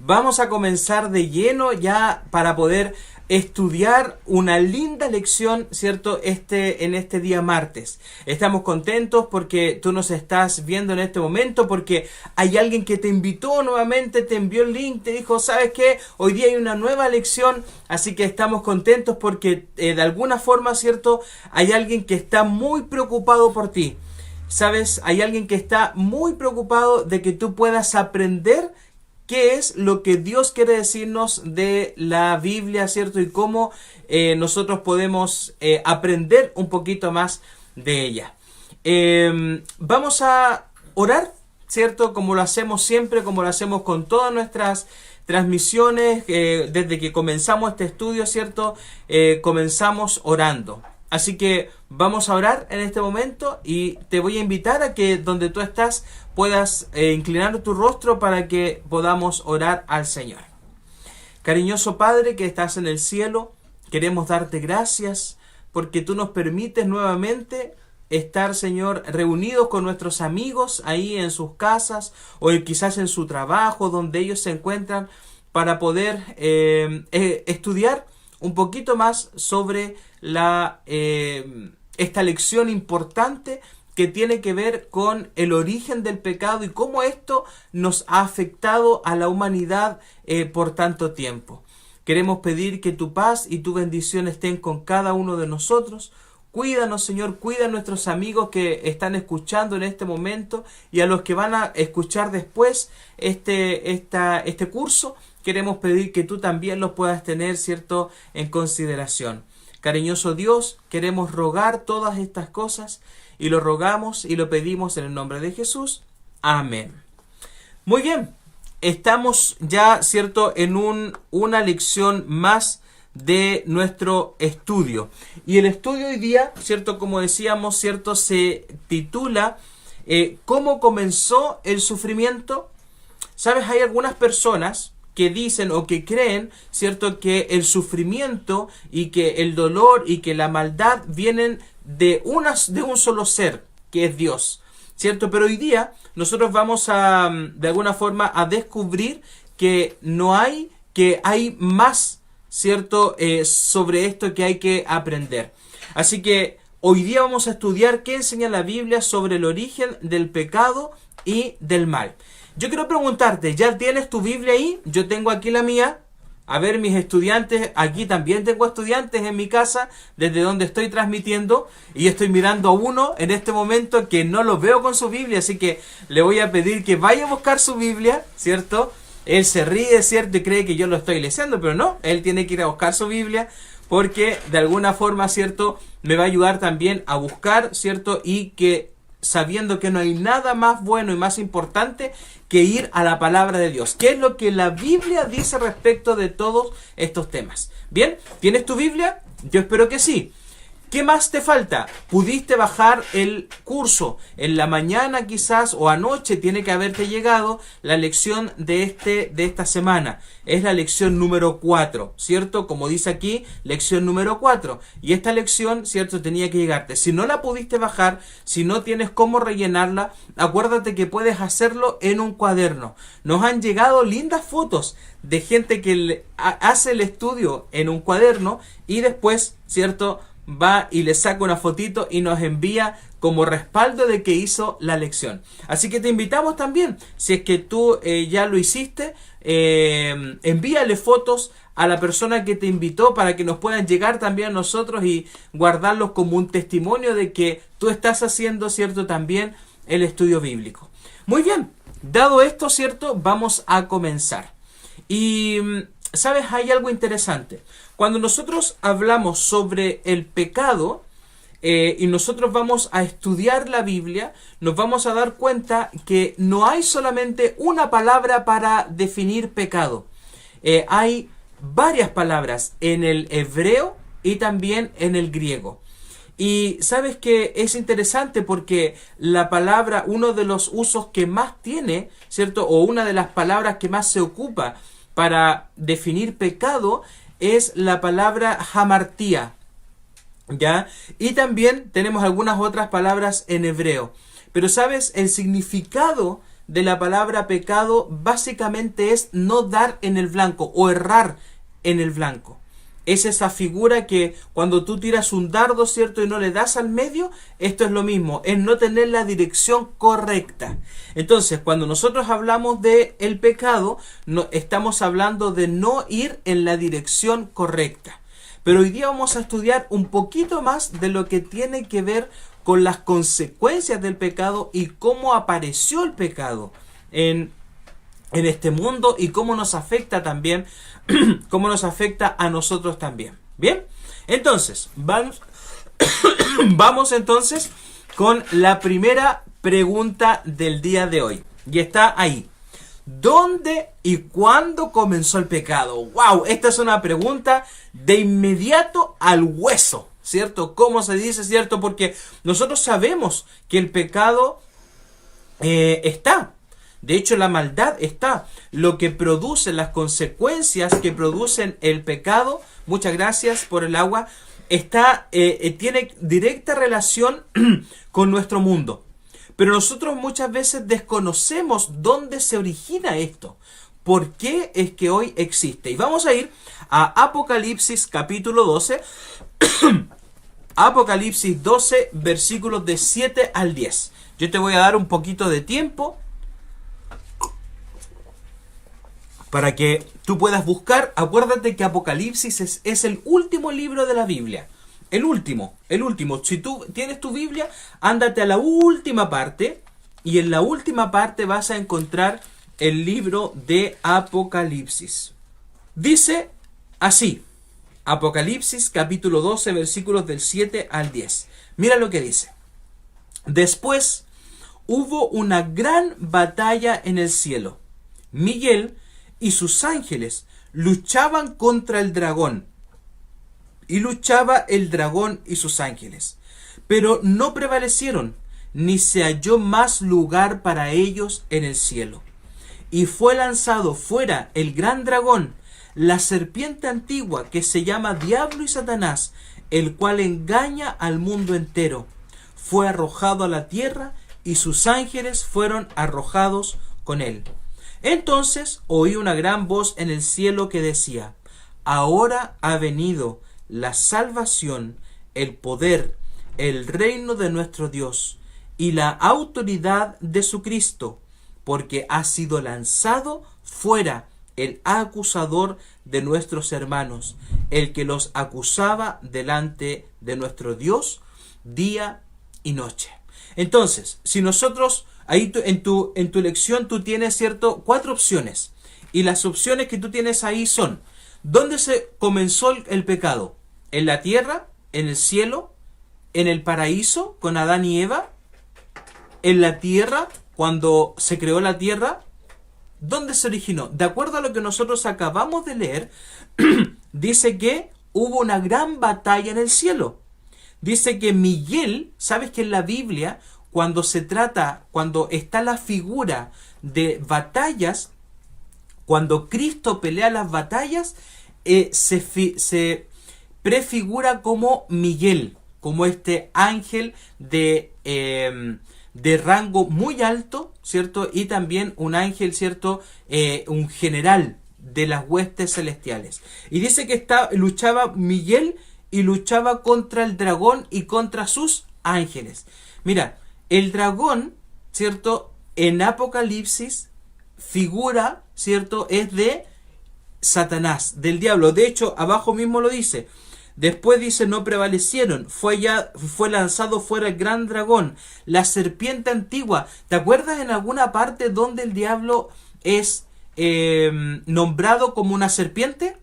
vamos a comenzar de lleno ya para poder estudiar una linda lección, ¿cierto? En este día martes. Estamos contentos porque tú nos estás viendo en este momento, porque hay alguien que te invitó nuevamente, te envió el link, te dijo, ¿sabes qué? Hoy día hay una nueva lección, así que estamos contentos porque de alguna forma, ¿cierto? Hay alguien que está muy preocupado por ti. ¿Sabes? Hay alguien que está muy preocupado de que tú puedas aprender qué es lo que Dios quiere decirnos de la Biblia, ¿cierto? Y cómo nosotros podemos aprender un poquito más de ella. Vamos a orar, ¿cierto? Como lo hacemos siempre, como lo hacemos con todas nuestras transmisiones. Desde que comenzamos este estudio, ¿cierto? Comenzamos orando. Así que vamos a orar en este momento y te voy a invitar a que donde tú estás puedas inclinar tu rostro para que podamos orar al Señor. Cariñoso Padre que estás en el cielo, queremos darte gracias porque tú nos permites nuevamente estar, Señor, reunidos con nuestros amigos ahí en sus casas o quizás en su trabajo donde ellos se encuentran para poder estudiar un poquito más sobre esta lección importante que tiene que ver con el origen del pecado y cómo esto nos ha afectado a la humanidad por tanto tiempo. Queremos pedir que tu paz y tu bendición estén con cada uno de nosotros. Cuídanos, Señor, cuida a nuestros amigos que están escuchando en este momento y a los que van a escuchar después este curso. Queremos pedir que tú también los puedas tener, ¿cierto?, en consideración. Cariñoso Dios, queremos rogar todas estas cosas y lo rogamos y lo pedimos en el nombre de Jesús. Amén. Muy bien, estamos ya, ¿cierto?, en una lección más de nuestro estudio. Y el estudio hoy día, ¿cierto?, como decíamos, ¿cierto?, se titula ¿Cómo comenzó el sufrimiento? ¿Sabes? Hay algunas personas que dicen o que creen, ¿cierto?, que el sufrimiento y que el dolor y que la maldad vienen de un solo ser, que es Dios, ¿cierto? Pero hoy día nosotros vamos a, de alguna forma, a descubrir que hay más, ¿cierto?, sobre esto que hay que aprender. Así que hoy día vamos a estudiar qué enseña la Biblia sobre el origen del pecado y del mal. Yo quiero preguntarte, ¿ya tienes tu Biblia ahí? Yo tengo aquí la mía. A ver, mis estudiantes, aquí también tengo estudiantes en mi casa, desde donde estoy transmitiendo, y estoy mirando a uno en este momento que no lo veo con su Biblia, así que le voy a pedir que vaya a buscar su Biblia, ¿cierto? Él se ríe, ¿cierto? Y cree que yo lo estoy leyendo, pero no, él tiene que ir a buscar su Biblia, porque de alguna forma, ¿cierto?, me va a ayudar también a buscar, ¿cierto? Y que sabiendo que no hay nada más bueno y más importante que ir a la palabra de Dios. ¿Qué es lo que la Biblia dice respecto de todos estos temas? Bien, ¿tienes tu Biblia? Yo espero que sí. ¿Qué más te falta? ¿Pudiste bajar el curso? En la mañana quizás o anoche tiene que haberte llegado la lección de esta semana. Es la lección número 4, ¿cierto? Como dice aquí, lección número 4. Y esta lección, ¿cierto?, tenía que llegarte. Si no la pudiste bajar, si no tienes cómo rellenarla, acuérdate que puedes hacerlo en un cuaderno. Nos han llegado lindas fotos de gente que hace el estudio en un cuaderno y después, ¿cierto?, va y le saca una fotito y nos envía como respaldo de que hizo la lección. Así que te invitamos también, si es que tú ya lo hiciste, envíale fotos a la persona que te invitó para que nos puedan llegar también a nosotros y guardarlos como un testimonio de que tú estás haciendo, ¿cierto?, también el estudio bíblico. Muy bien, dado esto, ¿cierto?, vamos a comenzar. Y ¿sabes? Hay algo interesante. Cuando nosotros hablamos sobre el pecado y nosotros vamos a estudiar la Biblia, nos vamos a dar cuenta que no hay solamente una palabra para definir pecado. Hay varias palabras en el hebreo y también en el griego. Y sabes que es interesante porque la palabra, uno de los usos que más tiene, ¿cierto?, o una de las palabras que más se ocupa para definir pecado es la palabra hamartía, ¿ya? Y también tenemos algunas otras palabras en hebreo. Pero ¿sabes? El significado de la palabra pecado básicamente es no dar en el blanco o errar en el blanco. Es esa figura que cuando tú tiras un dardo, ¿cierto? Y no le das al medio, esto es lo mismo, es no tener la dirección correcta. Entonces, cuando nosotros hablamos de el pecado, no, estamos hablando de no ir en la dirección correcta. Pero hoy día vamos a estudiar un poquito más de lo que tiene que ver con las consecuencias del pecado y cómo apareció el pecado en este mundo y cómo nos afecta también, cómo nos afecta a nosotros también. Bien, entonces, vamos entonces con la primera pregunta del día de hoy. Y está ahí. ¿Dónde y cuándo comenzó el pecado? ¡Wow! Esta es una pregunta de inmediato al hueso, ¿cierto? ¿Cómo se dice, cierto? Porque nosotros sabemos que el pecado está. De hecho, la maldad está. Lo que produce, las consecuencias que producen el pecado, muchas gracias por el agua, tiene directa relación con nuestro mundo. Pero nosotros muchas veces desconocemos dónde se origina esto. ¿Por qué es que hoy existe? Y vamos a ir a Apocalipsis capítulo 12. Apocalipsis 12, versículos de 7 al 10. Yo te voy a dar un poquito de tiempo para que tú puedas buscar. Acuérdate que Apocalipsis es el último libro de la Biblia. El último. Si tú tienes tu Biblia, ándate a la última parte. Y en la última parte vas a encontrar el libro de Apocalipsis. Dice así. Apocalipsis capítulo 12, versículos del 7 al 10. Mira lo que dice. Después hubo una gran batalla en el cielo. Miguel y sus ángeles luchaban contra el dragón. Y luchaba el dragón y sus ángeles. Pero no prevalecieron, ni se halló más lugar para ellos en el cielo. Y fue lanzado fuera el gran dragón, la serpiente antigua que se llama Diablo y Satanás, el cual engaña al mundo entero. Fue arrojado a la tierra y sus ángeles fueron arrojados con él. Entonces oí una gran voz en el cielo que decía: ahora ha venido la salvación, el poder, el reino de nuestro Dios y la autoridad de su Cristo, porque ha sido lanzado fuera el acusador de nuestros hermanos, el que los acusaba delante de nuestro Dios día y noche. Entonces, si nosotros, ahí en tu lección tú tienes, ¿cierto?, 4 opciones. Y las opciones que tú tienes ahí son: ¿dónde se comenzó el pecado? ¿En la tierra? ¿En el cielo? ¿En el paraíso con Adán y Eva? ¿En la tierra cuando se creó la tierra? ¿Dónde se originó? De acuerdo a lo que nosotros acabamos de leer, dice que hubo una gran batalla en el cielo. Dice que Miguel, ¿sabes que en la Biblia, cuando está la figura de batallas, cuando Cristo pelea las batallas, se prefigura como Miguel, como este ángel de rango muy alto, ¿cierto? Y también un ángel, ¿cierto? Un general de las huestes celestiales. Y dice que luchaba Miguel y luchaba contra el dragón y contra sus ángeles. Mira, el dragón, ¿cierto?, en Apocalipsis figura, ¿cierto?, es de Satanás, del diablo. De hecho, abajo mismo lo dice. Después dice: no prevalecieron, fue lanzado fuera el gran dragón, la serpiente antigua. ¿Te acuerdas en alguna parte donde el diablo es nombrado como una serpiente?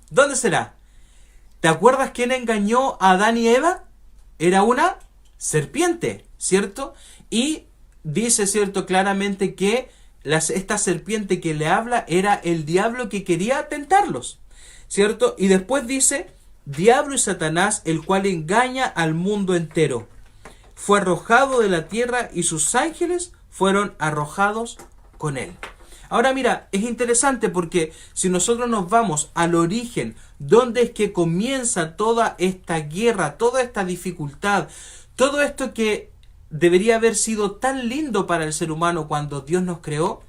¿Dónde será? ¿Te acuerdas quién engañó a Adán y Eva? Era una serpiente, ¿cierto? Y dice, ¿cierto?, claramente que esta serpiente que le habla era el diablo que quería tentarlos, ¿cierto? Y después dice: Diablo y Satanás, el cual engaña al mundo entero. Fue arrojado de la tierra y sus ángeles fueron arrojados con él. Ahora mira, es interesante porque si nosotros nos vamos al origen, ¿dónde es que comienza toda esta guerra, toda esta dificultad, todo esto que debería haber sido tan lindo para el ser humano cuando Dios nos creó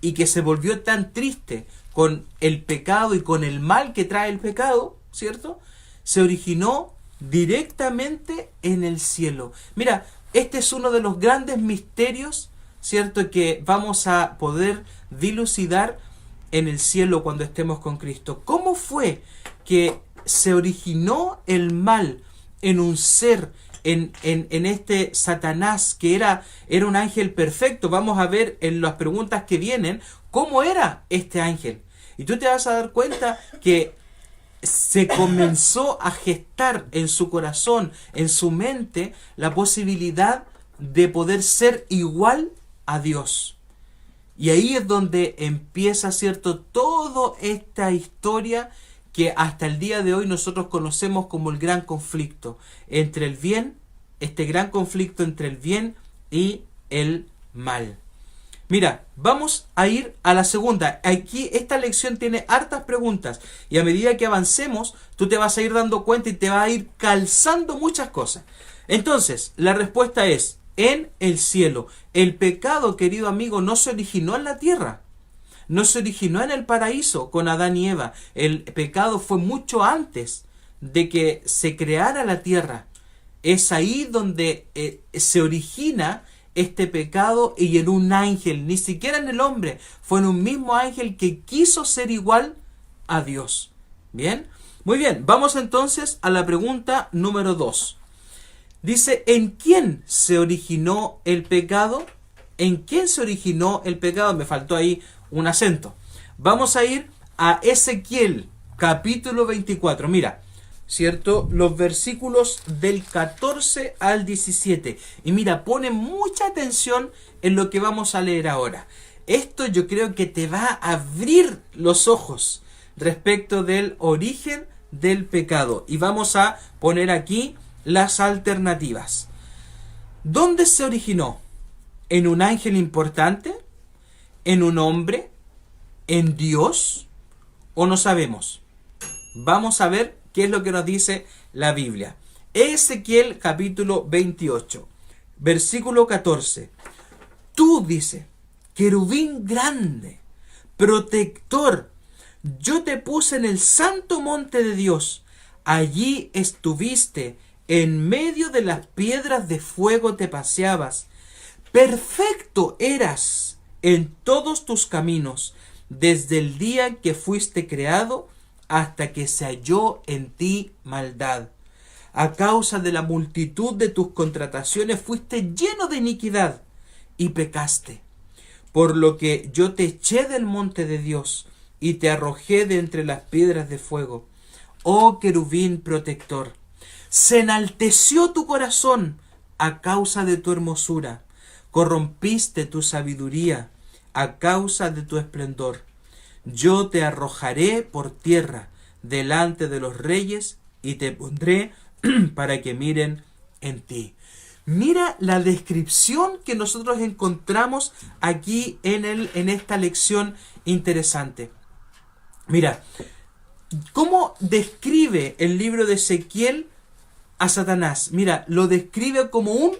y que se volvió tan triste con el pecado y con el mal que trae el pecado, ¿cierto? Se originó directamente en el cielo. Mira, este es uno de los grandes misterios, ¿cierto?, que vamos a poder dilucidar en el cielo cuando estemos con Cristo. ¿Cómo fue que se originó el mal en un ser, en este Satanás, que era un ángel perfecto? Vamos a ver en las preguntas que vienen cómo era este ángel. Y tú te vas a dar cuenta que se comenzó a gestar en su corazón, en su mente, la posibilidad de poder ser igual a Dios. Y ahí es donde empieza, ¿cierto?, toda esta historia que hasta el día de hoy nosotros conocemos como el gran conflicto entre el bien, este gran conflicto entre el bien y el mal. Mira, vamos a ir a la segunda. Aquí esta lección tiene hartas preguntas y a medida que avancemos, tú te vas a ir dando cuenta y te va a ir calzando muchas cosas. Entonces, la respuesta es: en el cielo. El pecado, querido amigo, no se originó en la tierra. No se originó en el paraíso con Adán y Eva. El pecado fue mucho antes de que se creara la tierra. Es ahí donde se origina este pecado, y en un ángel, ni siquiera en el hombre, fue en un mismo ángel que quiso ser igual a Dios. ¿Bien? Muy bien, vamos entonces a la pregunta número 2. Dice, ¿en quién se originó el pecado? ¿En quién se originó el pecado? Me faltó ahí un acento. Vamos a ir a Ezequiel, capítulo 24. Mira, ¿cierto? Los versículos del 14 al 17. Y mira, pone mucha atención en lo que vamos a leer ahora. Esto yo creo que te va a abrir los ojos respecto del origen del pecado. Y vamos a poner aquí las alternativas. ¿Dónde se originó? ¿En un ángel importante? ¿En un hombre? ¿En Dios? ¿O no sabemos? Vamos a ver qué es lo que nos dice la Biblia. Ezequiel capítulo 28, versículo 14. Tú, dice, querubín grande, protector, yo te puse en el santo monte de Dios. Allí estuviste, en medio de las piedras de fuego te paseabas. Perfecto eras en todos tus caminos, desde el día que fuiste creado hasta que se halló en ti maldad. A causa de la multitud de tus contrataciones fuiste lleno de iniquidad y pecaste. Por lo que yo te eché del monte de Dios y te arrojé de entre las piedras de fuego. Oh querubín protector, se enalteció tu corazón a causa de tu hermosura. Corrompiste tu sabiduría a causa de tu esplendor. Yo te arrojaré por tierra delante de los reyes y te pondré para que miren en ti. Mira la descripción que nosotros encontramos aquí en esta lección interesante. Mira, ¿cómo describe el libro de Ezequiel a Satanás? Mira, lo describe como un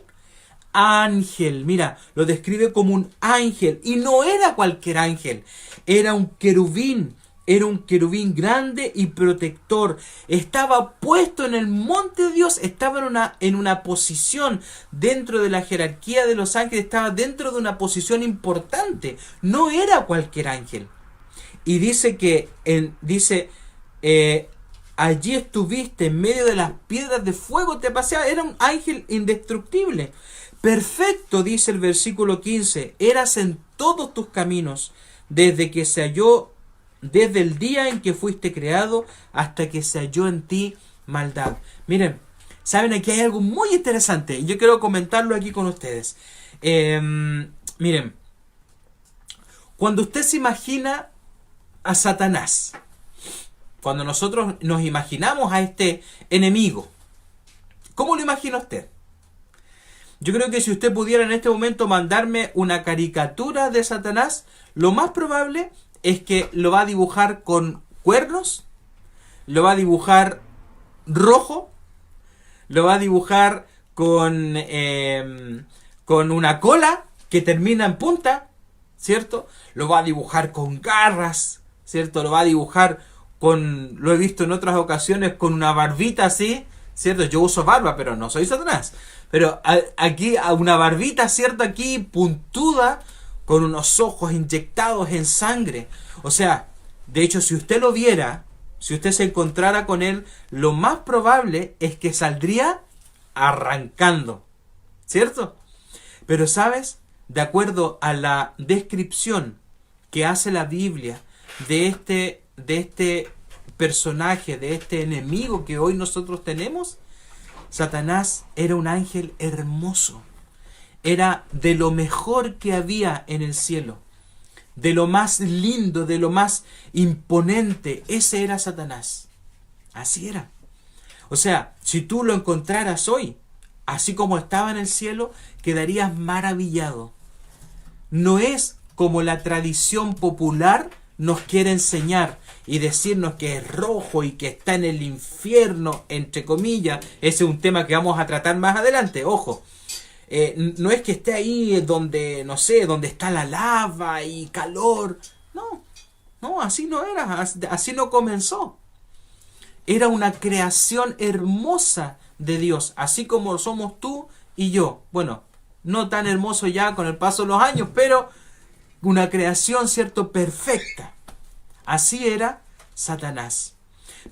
ángel. Mira, lo describe como un ángel. Y no era cualquier ángel. Era un querubín. Era un querubín grande y protector. Estaba puesto en el monte de Dios. Estaba en una posición dentro de la jerarquía de los ángeles. Estaba dentro de una posición importante. No era cualquier ángel. Y dice que, allí estuviste en medio de las piedras de fuego, te paseaba. Era un ángel indestructible. Perfecto, dice el versículo 15, eras en todos tus caminos, desde el día en que fuiste creado, hasta que se halló en ti maldad. Miren, saben, aquí hay algo muy interesante, y yo quiero comentarlo aquí con ustedes. Miren, cuando usted se imagina a Satanás, cuando nosotros nos imaginamos a este enemigo, ¿cómo lo imagina usted? Yo creo que si usted pudiera en este momento mandarme una caricatura de Satanás, lo más probable es que lo va a dibujar con cuernos, lo va a dibujar rojo, lo va a dibujar con una cola que termina en punta, ¿cierto? Lo va a dibujar con garras, ¿cierto? Lo va a dibujar con, lo he visto en otras ocasiones, con una barbita así, ¿cierto? Yo uso barba, pero no soy Satanás. Pero aquí, a una barbita, ¿cierto? Aquí puntuda, con unos ojos inyectados en sangre. O sea, de hecho, si usted lo viera, si usted se encontrara con él, lo más probable es que saldría arrancando, ¿cierto? Pero, ¿sabes? De acuerdo a la descripción que hace la Biblia de este personaje, de este enemigo que hoy nosotros tenemos, Satanás era un ángel hermoso. Era de lo mejor que había en el cielo. De lo más lindo, de lo más imponente. Ese era Satanás. Así era. O sea, si tú lo encontraras hoy, así como estaba en el cielo, quedarías maravillado. No es como la tradición popular nos quiere enseñar y decirnos que es rojo y que está en el infierno, entre comillas. Ese es un tema que vamos a tratar más adelante, ojo. No es que esté ahí donde, no sé, donde está la lava y calor. No, así no era, así no comenzó. Era una creación hermosa de Dios, así como somos tú y yo. Bueno, no tan hermoso ya con el paso de los años, pero una creación, ¿cierto?, perfecta. Así era Satanás.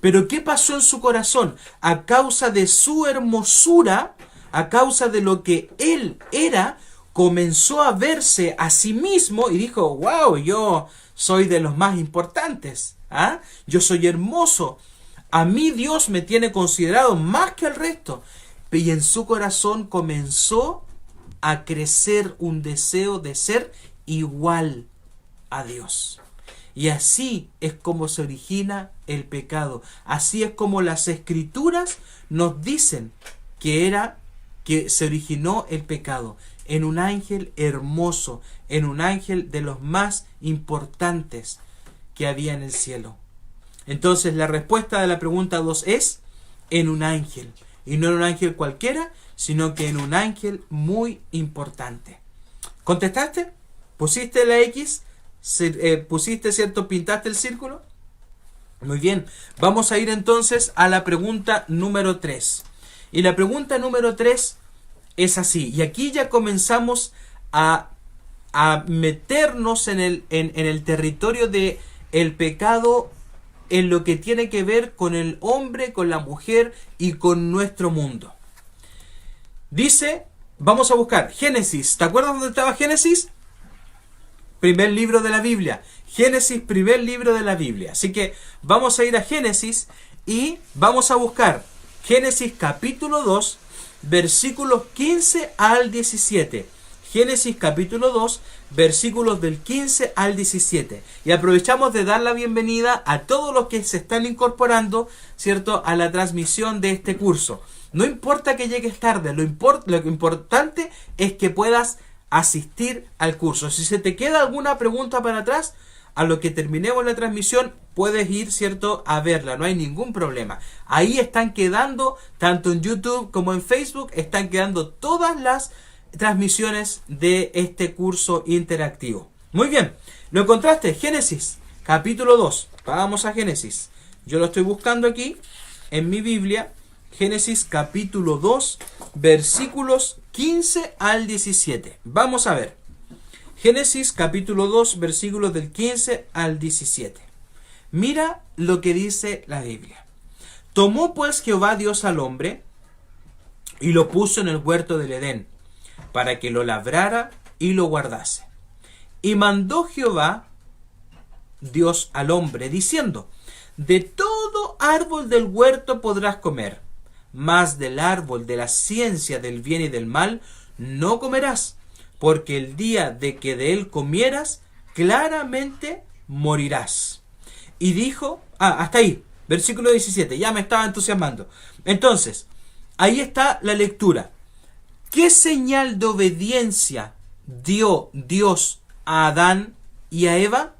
Pero ¿qué pasó en su corazón? A causa de su hermosura, a causa de lo que él era, comenzó a verse a sí mismo y dijo, wow, yo soy de los más importantes. ¿Ah? Yo soy hermoso. A mí Dios me tiene considerado más que al resto. Y en su corazón comenzó a crecer un deseo de ser igual a Dios. Y así es como se origina el pecado. Así es como las Escrituras nos dicen que se originó el pecado. En un ángel hermoso, en un ángel de los más importantes que había en el cielo. Entonces la respuesta de la pregunta 2 es en un ángel. Y no en un ángel cualquiera, sino que en un ángel muy importante. ¿Contestaste? ¿Pusiste la X? ¿Pusiste, cierto? ¿Pintaste el círculo? Muy bien. Vamos a ir entonces a la pregunta número 3. Y la pregunta número 3 es así. Y aquí ya comenzamos a meternos en el territorio de el pecado, en lo que tiene que ver con el hombre, con la mujer y con nuestro mundo. Dice, vamos a buscar Génesis. ¿Te acuerdas dónde estaba Génesis? Primer libro de la Biblia. Génesis, primer libro de la Biblia. Así que vamos a ir a Génesis y vamos a buscar Génesis capítulo 2, versículos 15 al 17. Génesis capítulo 2, versículos del 15 al 17. Y aprovechamos de dar la bienvenida a todos los que se están incorporando, ¿cierto?, a la transmisión de este curso. No importa que llegues tarde, lo importante es que puedas asistir al curso. Si se te queda alguna pregunta para atrás, a lo que terminemos la transmisión, puedes ir, ¿cierto?, a verla, no hay ningún problema. Ahí están quedando, tanto en YouTube como en Facebook, están quedando todas las transmisiones de este curso interactivo. Muy bien, ¿lo encontraste? Génesis, capítulo 2. Vamos a Génesis. Yo lo estoy buscando aquí en mi Biblia. Génesis, capítulo 2, versículos 15 al 17. Vamos a ver. Génesis, capítulo 2, versículos del 15 al 17. Mira lo que dice la Biblia. Tomó pues Jehová Dios al hombre y lo puso en el huerto del Edén, para que lo labrara y lo guardase. Y mandó Jehová Dios al hombre, diciendo, de todo árbol del huerto podrás comer, mas del árbol de la ciencia del bien y del mal no comerás, porque el día de que de él comieras, claramente morirás. Y dijo, hasta ahí, versículo 17, ya me estaba entusiasmando. Entonces, ahí está la lectura. ¿Qué señal de obediencia dio Dios a Adán y a Eva?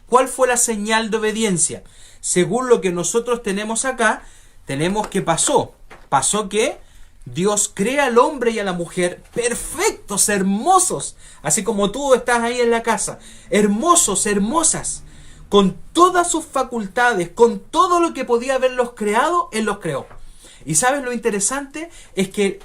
¿Cuál fue la señal de obediencia? Según lo que nosotros tenemos acá, tenemos que pasó. ¿Pasó qué? Dios crea al hombre y a la mujer perfectos, hermosos, así como tú estás ahí en la casa, hermosos, hermosas, con todas sus facultades, con todo lo que podía haberlos creado, Él los creó. Y ¿sabes lo interesante? Es que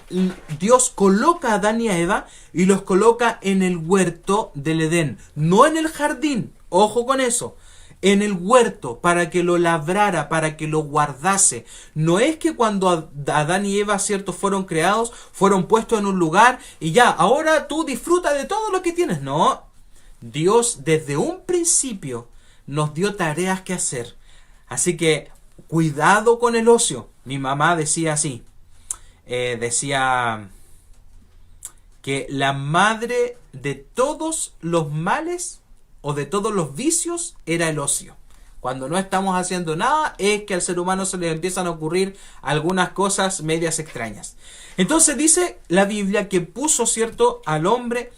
Dios coloca a Adán y a Eva y los coloca en el huerto del Edén, no en el jardín, ojo con eso. En el huerto, para que lo labrara, para que lo guardase. No es que cuando Adán y Eva, cierto, fueron creados, fueron puestos en un lugar y ya, ahora tú disfruta de todo lo que tienes. No, Dios desde un principio nos dio tareas que hacer. Así que cuidado con el ocio. Mi mamá decía así, decía que la madre de todos los males o de todos los vicios era el ocio. Cuando no estamos haciendo nada es que al ser humano se le empiezan a ocurrir algunas cosas medias extrañas. Entonces dice la Biblia que puso, cierto, al hombre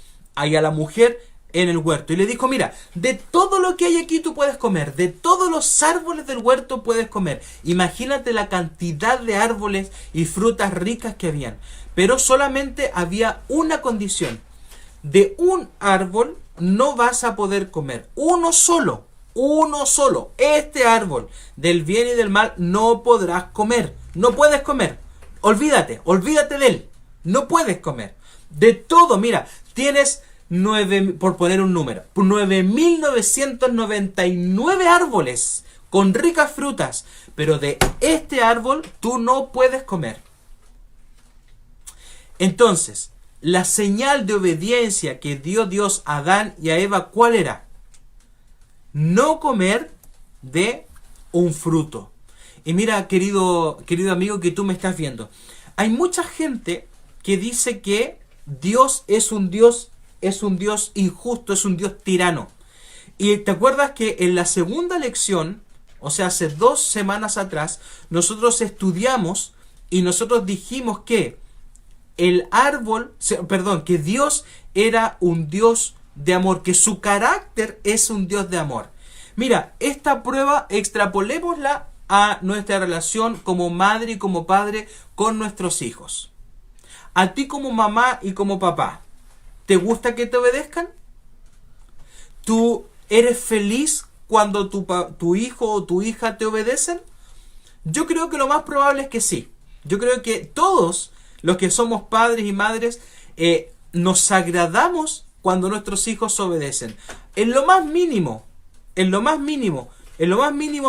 y a la mujer en el huerto y le dijo, mira, de todo lo que hay aquí tú puedes comer, de todos los árboles del huerto puedes comer. Imagínate la cantidad de árboles y frutas ricas que habían, pero solamente había una condición: de un árbol no vas a poder comer, uno solo, este árbol del bien y del mal no podrás comer, no puedes comer, olvídate de él, no puedes comer. De todo, mira, tienes por poner un número, 9.999 árboles con ricas frutas, pero de este árbol tú no puedes comer. Entonces, la señal de obediencia que dio Dios a Adán y a Eva, ¿cuál era? No comer de un fruto. Y mira, querido amigo que tú me estás viendo, hay mucha gente que dice que Dios es un Dios injusto, es un Dios tirano. Y te acuerdas que en la segunda lección, o sea, hace 2 semanas atrás, nosotros estudiamos y nosotros dijimos que que Dios era un Dios de amor, que su carácter es un Dios de amor. Mira, esta prueba extrapolémosla a nuestra relación como madre y como padre con nuestros hijos. A ti como mamá y como papá, ¿te gusta que te obedezcan? ¿Tú eres feliz cuando tu hijo o tu hija te obedecen? Yo creo que lo más probable es que sí. Yo creo que todos los que somos padres y madres nos agradamos cuando nuestros hijos obedecen. En lo más mínimo,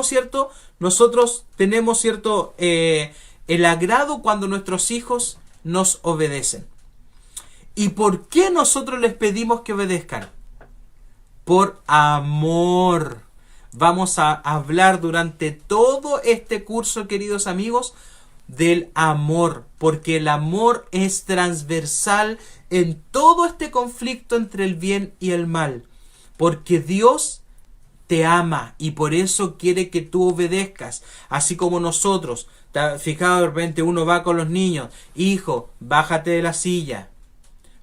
¿cierto? Nosotros tenemos, ¿cierto? El agrado cuando nuestros hijos nos obedecen. ¿Y por qué nosotros les pedimos que obedezcan? Por amor. Vamos a hablar durante todo este curso, queridos amigos, del amor, porque el amor es transversal en todo este conflicto entre el bien y el mal, porque Dios te ama y por eso quiere que tú obedezcas, así como nosotros. ¿Te has fijado? De repente uno va con los niños, hijo, bájate de la silla.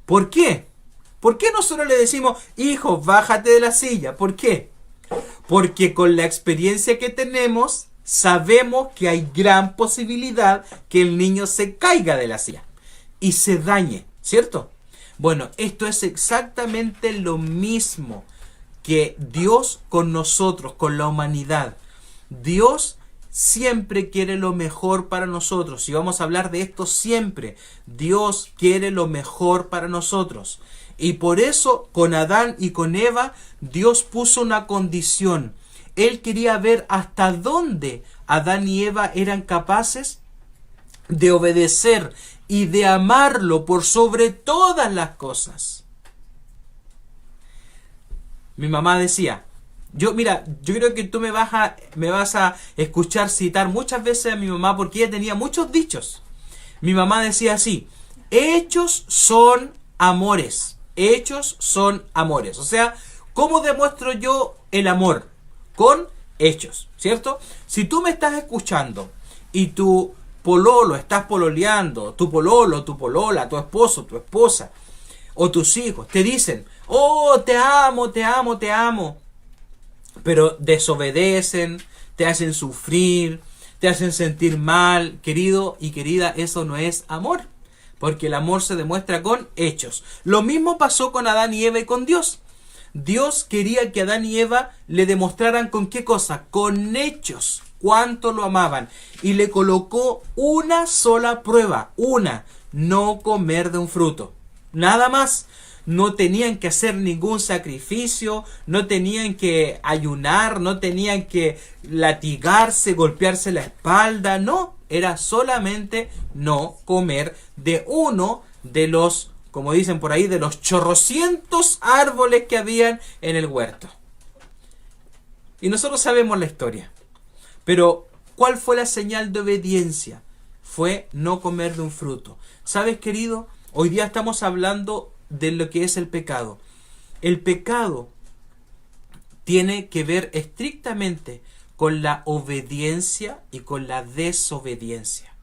¿Por qué? ¿Por qué nosotros le decimos, hijo, bájate de la silla? ¿Por qué? Porque con la experiencia que tenemos, sabemos que hay gran posibilidad que el niño se caiga de la silla y se dañe, ¿cierto? Bueno, esto es exactamente lo mismo que Dios con nosotros, con la humanidad. Dios siempre quiere lo mejor para nosotros. Y vamos a hablar de esto siempre. Dios quiere lo mejor para nosotros. Y por eso con Adán y con Eva, Dios puso una condición. Él quería ver hasta dónde Adán y Eva eran capaces de obedecer y de amarlo por sobre todas las cosas. Mi mamá decía, yo creo que tú me vas a escuchar citar muchas veces a mi mamá porque ella tenía muchos dichos. Mi mamá decía así, hechos son amores, hechos son amores. O sea, ¿cómo demuestro yo el amor? Con hechos, ¿cierto? Si tú me estás escuchando y tu pololo estás pololeando, tu pololo, tu polola, tu esposo, tu esposa o tus hijos te dicen, oh, te amo, te amo, te amo, pero desobedecen, te hacen sufrir, te hacen sentir mal, querido y querida, eso no es amor. porque el amor se demuestra con hechos. Lo mismo pasó con Adán y Eva y con Dios. Dios quería que Adán y Eva le demostraran con qué cosa, con hechos, cuánto lo amaban. Y le colocó una sola prueba, no comer de un fruto. Nada más. No tenían que hacer ningún sacrificio, no tenían que ayunar, no tenían que latigarse, golpearse la espalda, no, era solamente no comer de uno de los, como dicen por ahí, de los chorrocientos árboles que habían en el huerto. Y nosotros sabemos la historia, pero ¿cuál fue la señal de obediencia? Fue no comer de un fruto. ¿Sabes, querido? Hoy día estamos hablando de lo que es el pecado. El pecado tiene que ver estrictamente con la obediencia y con la desobediencia.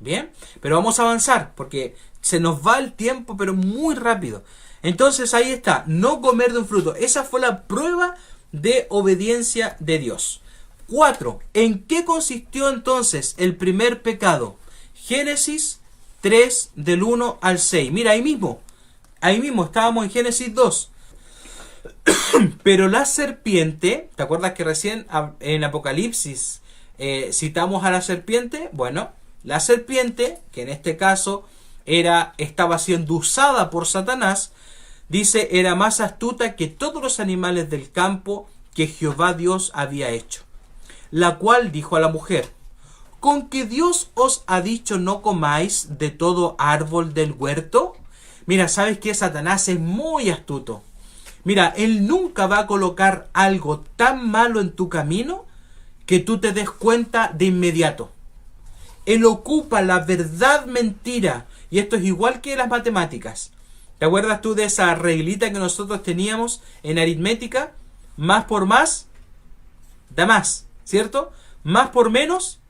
Bien, pero vamos a avanzar porque se nos va el tiempo, pero muy rápido. Entonces ahí está, no comer de un fruto. Esa fue la prueba de obediencia de Dios. 4. ¿En qué consistió entonces el primer pecado? Génesis 3 del 1 al 6. Mira, ahí mismo estábamos en Génesis 2. Pero la serpiente, ¿te acuerdas que recién en Apocalipsis citamos a la serpiente? Bueno, la serpiente, que en este caso estaba siendo usada por Satanás, dice, era más astuta que todos los animales del campo que Jehová Dios había hecho. La cual dijo a la mujer, ¿con que Dios os ha dicho no comáis de todo árbol del huerto? Mira, ¿sabes qué? Satanás es muy astuto. Mira, él nunca va a colocar algo tan malo en tu camino que tú te des cuenta de inmediato. Él ocupa la verdad mentira. Y esto es igual que las matemáticas. ¿Te acuerdas tú de esa reglita que nosotros teníamos en aritmética? Más por más, da más, ¿cierto? Más por menos,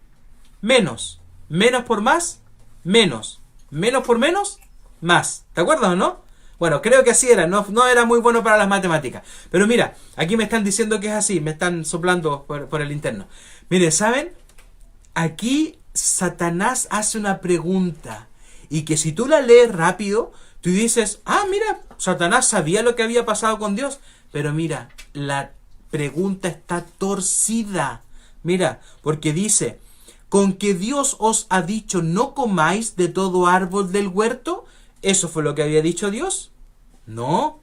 menos. Menos por más, menos. Menos por menos, más. ¿Te acuerdas o no? Bueno, creo que así era. No era muy bueno para las matemáticas. Pero mira, aquí me están diciendo que es así. Me están soplando por el interno. Mire, ¿saben? Aquí Satanás hace una pregunta. Y que si tú la lees rápido, tú dices, mira, Satanás sabía lo que había pasado con Dios. Pero mira, la pregunta está torcida. Mira, porque dice, ¿con que Dios os ha dicho no comáis de todo árbol del huerto? ¿Eso fue lo que había dicho Dios? No.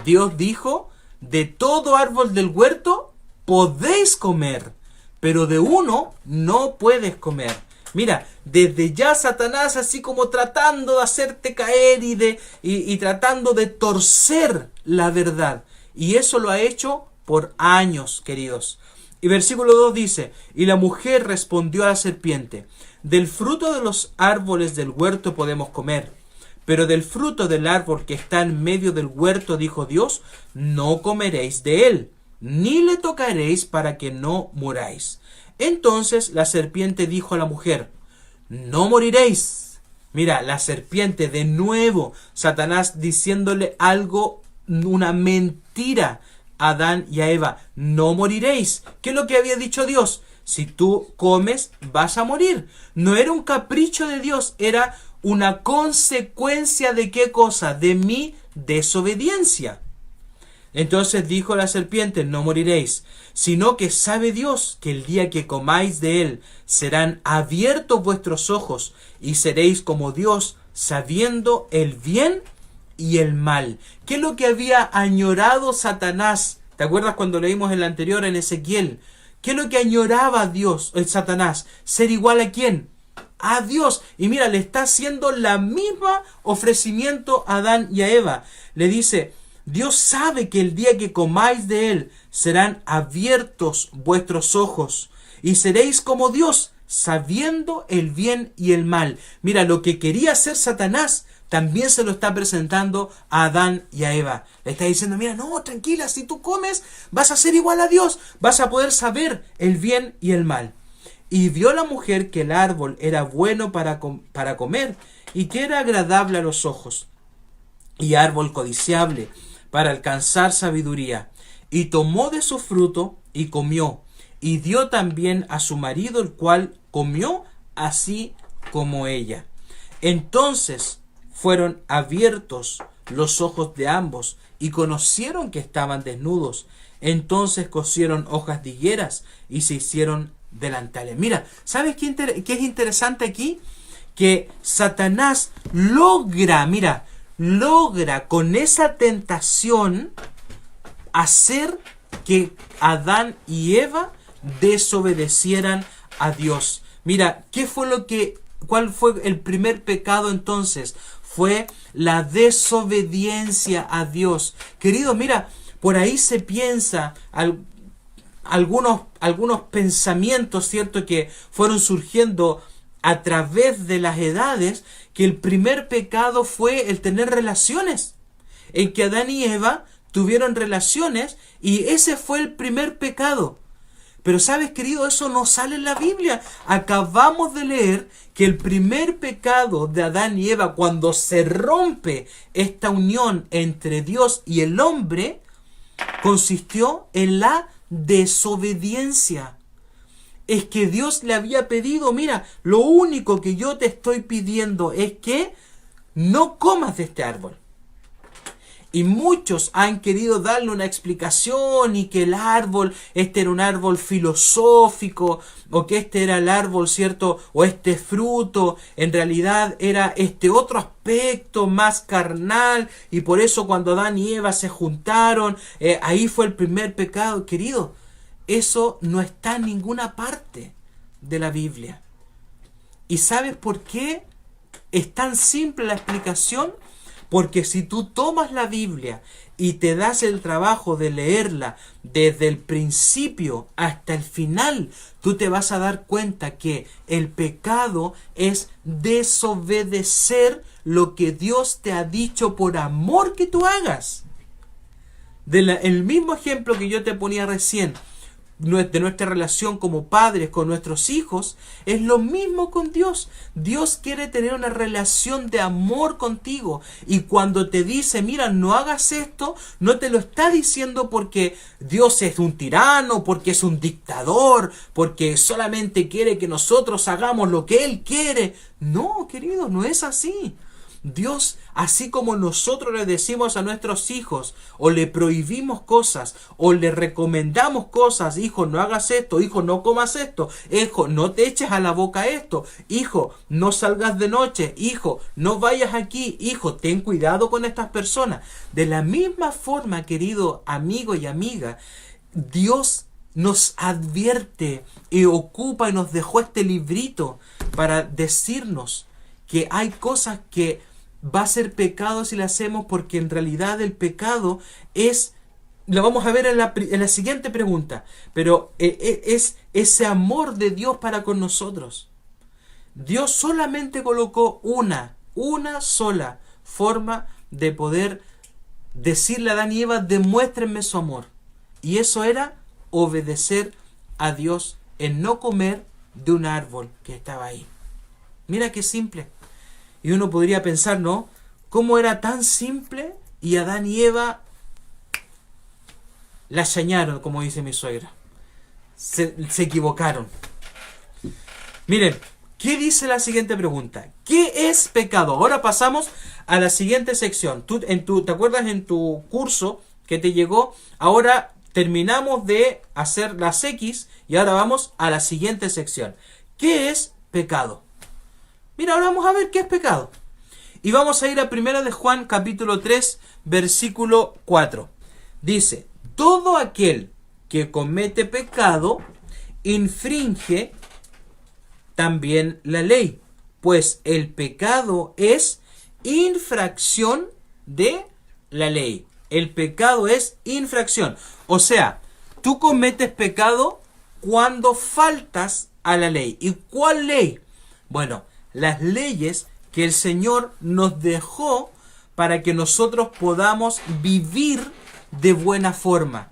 Dios dijo, de todo árbol del huerto podéis comer, pero de uno no puedes comer. Mira, desde ya Satanás así como tratando de hacerte caer y tratando de torcer la verdad. Y eso lo ha hecho por años, queridos. Y versículo 2 dice, y la mujer respondió a la serpiente, del fruto de los árboles del huerto podemos comer, pero del fruto del árbol que está en medio del huerto, dijo Dios, no comeréis de él, ni le tocaréis para que no muráis. Entonces la serpiente dijo a la mujer, no moriréis. Mira, la serpiente de nuevo, Satanás diciéndole algo, una mentira a Adán y a Eva, no moriréis. ¿Qué es lo que había dicho Dios? Si tú comes, vas a morir. No era un capricho de Dios, era una consecuencia de ¿qué cosa? De mi desobediencia. Entonces dijo la serpiente, no moriréis, sino que sabe Dios que el día que comáis de él serán abiertos vuestros ojos y seréis como Dios, sabiendo el bien y el mal. ¿Qué es lo que había añorado Satanás? ¿Te acuerdas cuando leímos en la anterior en Ezequiel? ¿Qué es lo que añoraba Dios, Satanás? ¿Ser igual a quién? A Dios. Y mira, le está haciendo la misma ofrecimiento a Adán y a Eva. Le dice, Dios sabe que el día que comáis de él serán abiertos vuestros ojos y seréis como Dios, sabiendo el bien y el mal. Mira, lo que quería hacer Satanás también se lo está presentando a Adán y a Eva. Le está diciendo, mira, no, tranquila, si tú comes vas a ser igual a Dios, vas a poder saber el bien y el mal. Y vio la mujer que el árbol era bueno para comer y que era agradable a los ojos y árbol codiciable para alcanzar sabiduría. Y tomó de su fruto y comió, y dio también a su marido, el cual comió así como ella. Entonces fueron abiertos los ojos de ambos y conocieron que estaban desnudos. Entonces cosieron hojas de higueras y se hicieron delantales. Mira, ¿sabes qué es interesante aquí? Que Satanás logra con esa tentación hacer que Adán y Eva desobedecieran a Dios. Mira, ¿cuál fue el primer pecado entonces? Fue la desobediencia a Dios. Querido, mira, por ahí se piensa algunos pensamientos, ¿cierto?, que fueron surgiendo a través de las edades, que el primer pecado fue el tener relaciones, en que Adán y Eva tuvieron relaciones y ese fue el primer pecado. Pero sabes, querido, eso no sale en la Biblia. Acabamos de leer que el primer pecado de Adán y Eva, cuando se rompe esta unión entre Dios y el hombre, consistió en la desobediencia. Es que Dios le había pedido, mira, lo único que yo te estoy pidiendo es que no comas de este árbol. Y muchos han querido darle una explicación y que el árbol, este era un árbol filosófico, o que este era el árbol, ¿cierto? O este fruto, en realidad era este otro aspecto más carnal, y por eso cuando Adán y Eva se juntaron, ahí fue el primer pecado. Querido, eso no está en ninguna parte de la Biblia. ¿Y sabes por qué es tan simple la explicación? Porque si tú tomas la Biblia y te das el trabajo de leerla desde el principio hasta el final, tú te vas a dar cuenta que el pecado es desobedecer lo que Dios te ha dicho por amor que tú hagas. El mismo ejemplo que yo te ponía recién, de nuestra relación como padres con nuestros hijos, es lo mismo con Dios. Dios quiere tener una relación de amor contigo, y cuando te dice, mira, no hagas esto, no te lo está diciendo porque Dios es un tirano, porque es un dictador, porque solamente quiere que nosotros hagamos lo que Él quiere. No, querido, no es así. Dios, así como nosotros le decimos a nuestros hijos, o le prohibimos cosas, o le recomendamos cosas, hijo, no hagas esto, hijo, no comas esto, hijo, no te eches a la boca esto, hijo, no salgas de noche, hijo, no vayas aquí, hijo, ten cuidado con estas personas. De la misma forma, querido amigo y amiga, Dios nos advierte y ocupa y nos dejó este librito para decirnos que hay cosas que va a ser pecado si lo hacemos, porque en realidad el pecado es, lo vamos a ver en la siguiente pregunta, pero es ese amor de Dios para con nosotros. Dios solamente colocó una sola forma de poder decirle a Adán y Eva, demuéstrenme su amor, y eso era obedecer a Dios en no comer de un árbol que estaba ahí. Mira qué simple. Y uno podría pensar, ¿no? ¿Cómo era tan simple? Y Adán y Eva la chañaron, como dice mi suegra. Se equivocaron. Miren, ¿qué dice la siguiente pregunta? ¿Qué es pecado? Ahora pasamos a la siguiente sección. ¿Te acuerdas en tu curso que te llegó? Ahora terminamos de hacer las X y ahora vamos a la siguiente sección. ¿Qué es pecado? Mira, ahora vamos a ver qué es pecado. Y vamos a ir a 1 de Juan capítulo 3, versículo 4. Dice, todo aquel que comete pecado infringe también la ley, pues el pecado es infracción de la ley. El pecado es infracción. O sea, tú cometes pecado cuando faltas a la ley. ¿Y cuál ley? Bueno, las leyes que el Señor nos dejó para que nosotros podamos vivir de buena forma.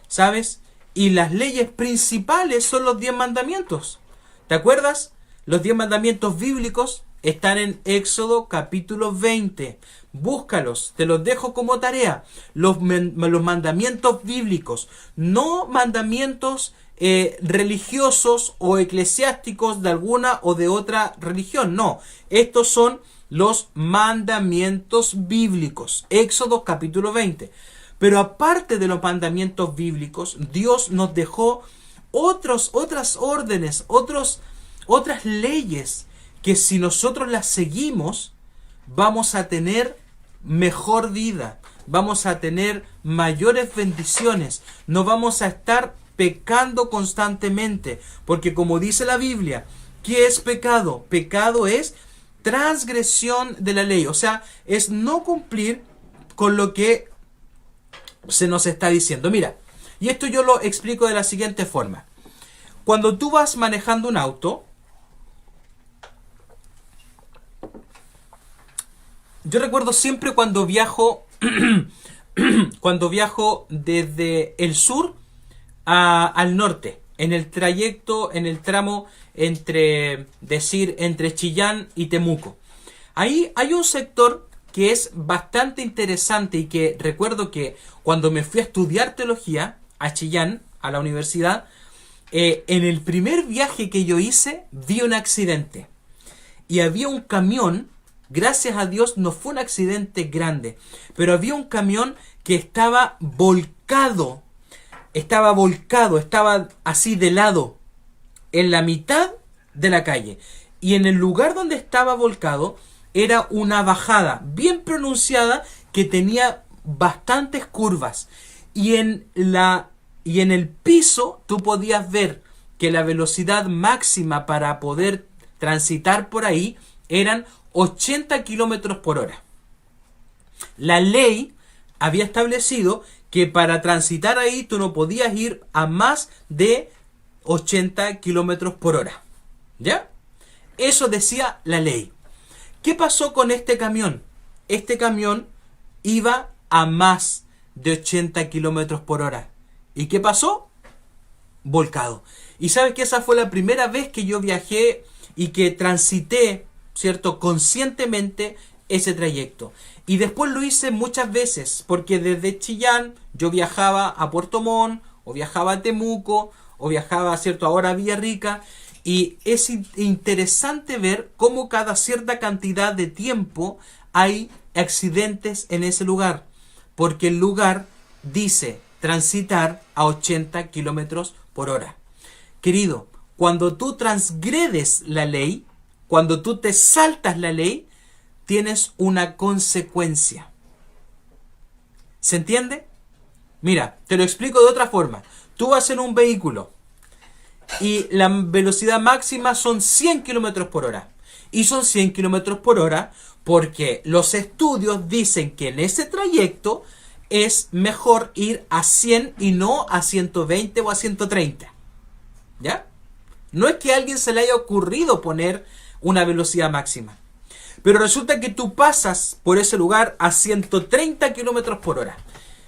¿Sabes? Y las leyes principales son los 10 mandamientos. ¿Te acuerdas? Los 10 mandamientos bíblicos están en Éxodo capítulo 20. Búscalos, te los dejo como tarea. Los mandamientos bíblicos, no mandamientos religiosos o eclesiásticos de alguna o de otra religión. No, estos son los mandamientos bíblicos. Éxodo capítulo 20. Pero aparte de los mandamientos bíblicos, Dios nos dejó otras órdenes, otras leyes que si nosotros las seguimos, vamos a tener mejor vida, vamos a tener mayores bendiciones, no vamos a estar pecando constantemente, porque como dice la Biblia, ¿qué es pecado? Pecado es transgresión de la ley, o sea, es no cumplir con lo que se nos está diciendo. Mira, y esto yo lo explico de la siguiente forma. Cuando tú vas manejando un auto, yo recuerdo siempre cuando viajo desde el sur al norte, en el trayecto, en el tramo entre Chillán y Temuco. Ahí hay un sector que es bastante interesante y que recuerdo que cuando me fui a estudiar teología a Chillán, a la universidad, en el primer viaje que yo hice vi un accidente y había un camión. Gracias a Dios no fue un accidente grande, pero había un camión que estaba volcado, estaba así de lado, en la mitad de la calle. Y en el lugar donde estaba volcado era una bajada bien pronunciada que tenía bastantes curvas. Y en el piso tú podías ver que la velocidad máxima para poder transitar por ahí eran 80 kilómetros por hora. La ley había establecido que para transitar ahí tú no podías ir a más de 80 kilómetros por hora. ¿Ya? Eso decía la ley. ¿Qué pasó con este camión? Este camión iba a más de 80 kilómetros por hora. ¿Y qué pasó? Volcado. Y sabes que esa fue la primera vez que yo viajé y que transité, ¿cierto?, conscientemente ese trayecto. Y después lo hice muchas veces, porque desde Chillán yo viajaba a Puerto Montt, o viajaba a Temuco, o viajaba, ¿cierto?, ahora a Villarrica. Y es interesante ver cómo cada cierta cantidad de tiempo hay accidentes en ese lugar, porque el lugar dice transitar a 80 kilómetros por hora. Querido, cuando tú transgredes la ley, cuando tú te saltas la ley, tienes una consecuencia. ¿Se entiende? Mira, te lo explico de otra forma. Tú vas en un vehículo y la velocidad máxima son 100 kilómetros por hora. Y son 100 kilómetros por hora porque los estudios dicen que en ese trayecto es mejor ir a 100 y no a 120 o a 130. ¿Ya? No es que a alguien se le haya ocurrido poner una velocidad máxima. Pero resulta que tú pasas por ese lugar a 130 kilómetros por hora.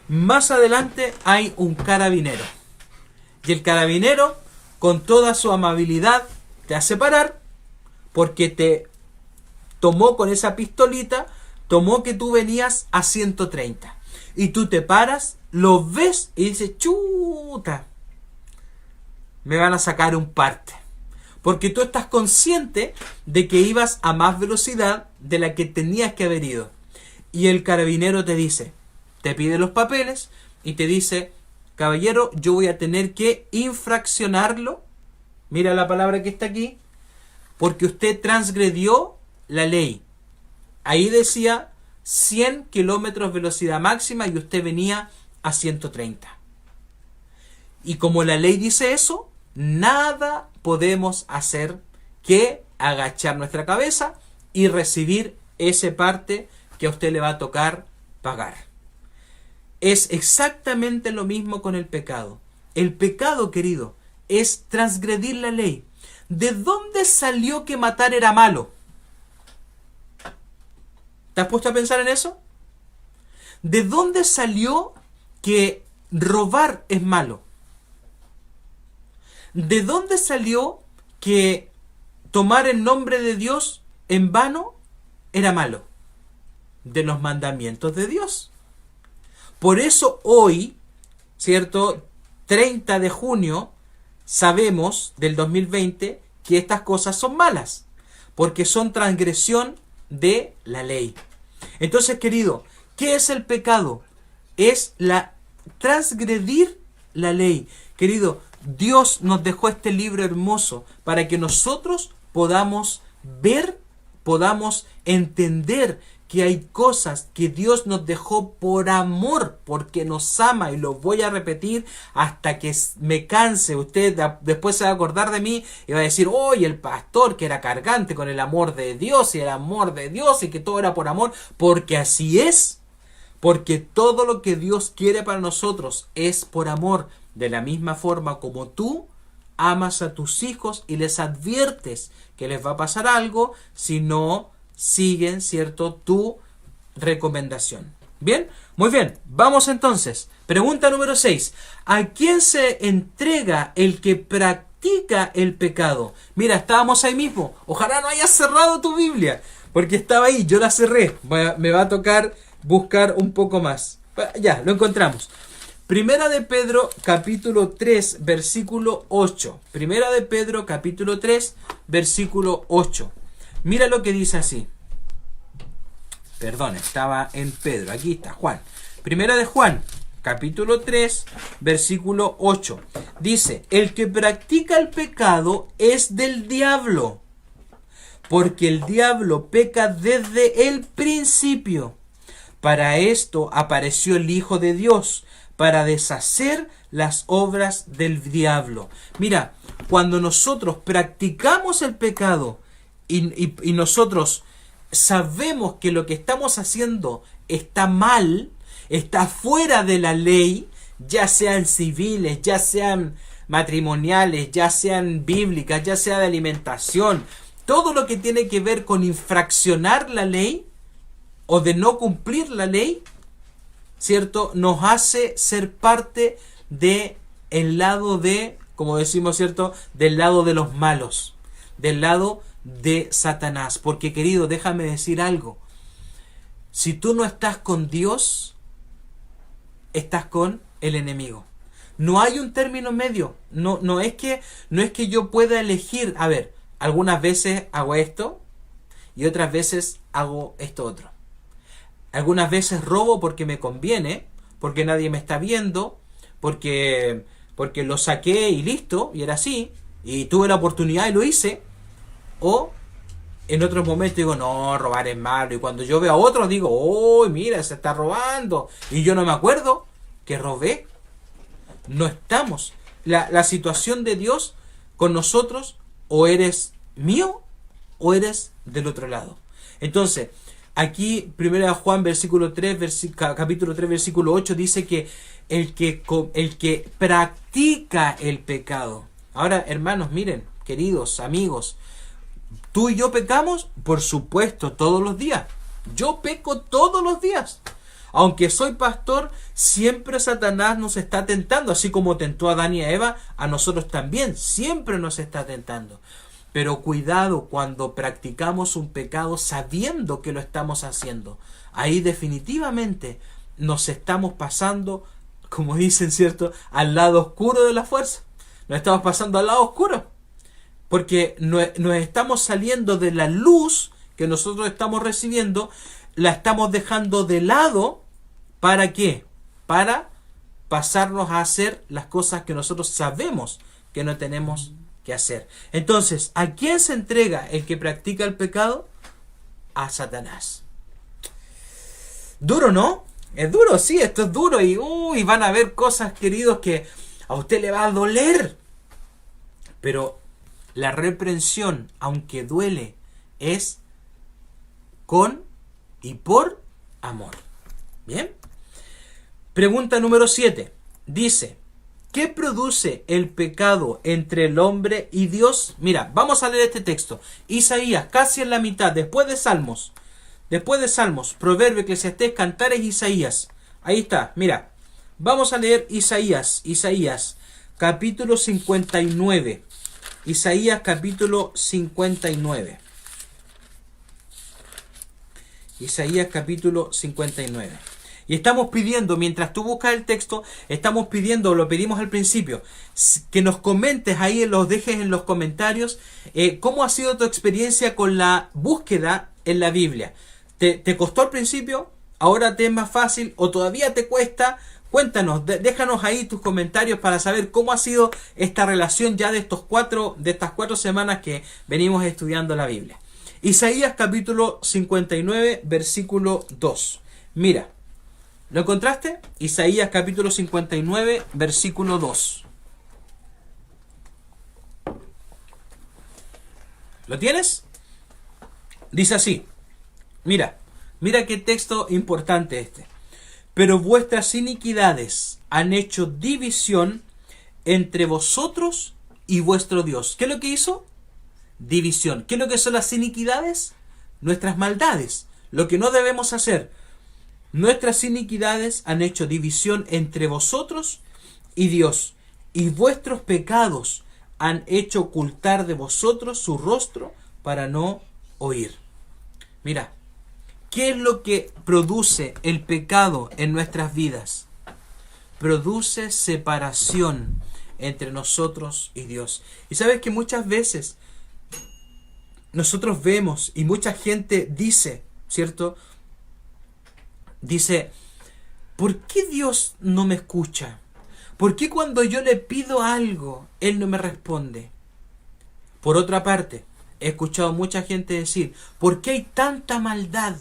Más adelante hay un carabinero. Y el carabinero, con toda su amabilidad, te hace parar porque te tomó con esa pistolita, tomó que tú venías a 130. Y tú te paras, lo ves y dices, chuta, me van a sacar un parte. Porque tú estás consciente de que ibas a más velocidad de la que tenías que haber ido. Y el carabinero te dice, te pide los papeles y te dice, caballero, yo voy a tener que infraccionarlo. Mira la palabra que está aquí. Porque usted transgredió la ley. Ahí decía 100 kilómetros velocidad máxima y usted venía a 130. Y como la ley dice eso, nada podemos hacer que agachar nuestra cabeza y recibir ese parte que a usted le va a tocar pagar. Es exactamente lo mismo con el pecado. El pecado, querido, es transgredir la ley. ¿De dónde salió que matar era malo? ¿Te has puesto a pensar en eso? ¿De dónde salió que robar es malo? ¿De dónde salió que tomar el nombre de Dios en vano era malo? De los mandamientos de Dios. Por eso hoy, ¿cierto?, 30 de junio, sabemos del 2020 que estas cosas son malas, porque son transgresión de la ley. Entonces, querido, ¿qué es el pecado? Es la transgredir la ley. Querido, Dios nos dejó este libro hermoso para que nosotros podamos ver, podamos entender que hay cosas que Dios nos dejó por amor, porque nos ama, y lo voy a repetir hasta que me canse. Usted después se va a acordar de mí y va a decir, oye, el pastor que era cargante con el amor de Dios y el amor de Dios y que todo era por amor, porque así es, porque todo lo que Dios quiere para nosotros es por amor, de la misma forma como tú amas a tus hijos y les adviertes que les va a pasar algo si no siguen, ¿cierto?, tu recomendación. Bien, muy bien, vamos entonces. Pregunta número 6. ¿A quién se entrega el que practica el pecado? Mira, estábamos ahí mismo. Ojalá no hayas cerrado tu Biblia, porque estaba ahí, yo la cerré. Me va a tocar buscar un poco más. Ya, lo encontramos. Primera de Pedro, capítulo 3, versículo 8. Primera de Pedro, capítulo 3, versículo 8. Mira lo que dice así. Perdón, estaba en Pedro. Aquí está, Juan. Primera de Juan, capítulo 3, versículo 8. Dice, el que practica el pecado es del diablo, porque el diablo peca desde el principio. Para esto apareció el Hijo de Dios, para deshacer las obras del diablo. Mira, cuando nosotros practicamos el pecado y nosotros sabemos que lo que estamos haciendo está mal, está fuera de la ley, ya sean civiles, ya sean matrimoniales, ya sean bíblicas, ya sea de alimentación, todo lo que tiene que ver con infraccionar la ley o de no cumplir la ley, ¿cierto?, nos hace ser parte de el lado de, como decimos, ¿cierto?, del lado de los malos, del lado de Satanás. Porque, querido, déjame decir algo. Si tú no estás con Dios, estás con el enemigo. No hay un término medio. No es que yo pueda elegir. A ver, algunas veces hago esto y otras veces hago esto otro. Algunas veces robo porque me conviene, porque nadie me está viendo, porque lo saqué y listo, y era así, y tuve la oportunidad y lo hice. O en otros momentos digo, no, robar es malo. Y cuando yo veo a otros digo, oh, mira, se está robando. Y yo no me acuerdo que robé. No estamos. La situación de Dios con nosotros, o eres mío o eres del otro lado. Entonces, aquí, 1 Juan, versículo 3, capítulo 3, versículo 8, dice que el que practica el pecado. Ahora, hermanos, miren, queridos amigos, ¿tú y yo pecamos? Por supuesto, todos los días. Yo peco todos los días. Aunque soy pastor, siempre Satanás nos está tentando, así como tentó a Adán y a Eva, a nosotros también, siempre nos está tentando. Pero cuidado cuando practicamos un pecado sabiendo que lo estamos haciendo. Ahí definitivamente nos estamos pasando, como dicen, ¿cierto?, al lado oscuro de la fuerza. Nos estamos pasando al lado oscuro. Porque nos estamos saliendo de la luz que nosotros estamos recibiendo, la estamos dejando de lado. ¿Para qué? Para pasarnos a hacer las cosas que nosotros sabemos que no tenemos que hacer. Entonces, ¿a quién se entrega el que practica el pecado? A Satanás. Duro, ¿no? Es duro, sí, esto es duro. Y van a haber cosas, queridos, que a usted le va a doler. Pero la reprensión, aunque duele, es con y por amor. ¿Bien? Pregunta número 7. Dice, ¿qué produce el pecado entre el hombre y Dios? Mira, vamos a leer este texto. Isaías, casi en la mitad, después de Salmos. Proverbio, Eclesiastés, Cantares, Isaías. Ahí está, mira. Vamos a leer Isaías, capítulo 59. Isaías, capítulo 59. Isaías, capítulo 59. Y estamos pidiendo, mientras tú buscas el texto, estamos pidiendo, lo pedimos al principio, que nos comentes ahí, los dejes en los comentarios, cómo ha sido tu experiencia con la búsqueda en la Biblia. ¿Te costó al principio? ¿Ahora te es más fácil? ¿O todavía te cuesta? Cuéntanos, déjanos ahí tus comentarios para saber cómo ha sido esta relación ya de estas 4 semanas que venimos estudiando la Biblia. Isaías capítulo 59, versículo 2. Mira, ¿lo encontraste? Isaías capítulo 59, versículo 2. ¿Lo tienes? Dice así. Mira qué texto importante este. Pero vuestras iniquidades han hecho división entre vosotros y vuestro Dios. ¿Qué es lo que hizo? División. ¿Qué es lo que son las iniquidades? Nuestras maldades. Lo que no debemos hacer. Nuestras iniquidades han hecho división entre vosotros y Dios. Y vuestros pecados han hecho ocultar de vosotros su rostro para no oír. Mira, ¿qué es lo que produce el pecado en nuestras vidas? Produce separación entre nosotros y Dios. Y sabes que muchas veces nosotros vemos y mucha gente dice, ¿cierto? Dice, ¿por qué Dios no me escucha? ¿Por qué cuando yo le pido algo, Él no me responde? Por otra parte, he escuchado mucha gente decir, ¿por qué hay tanta maldad?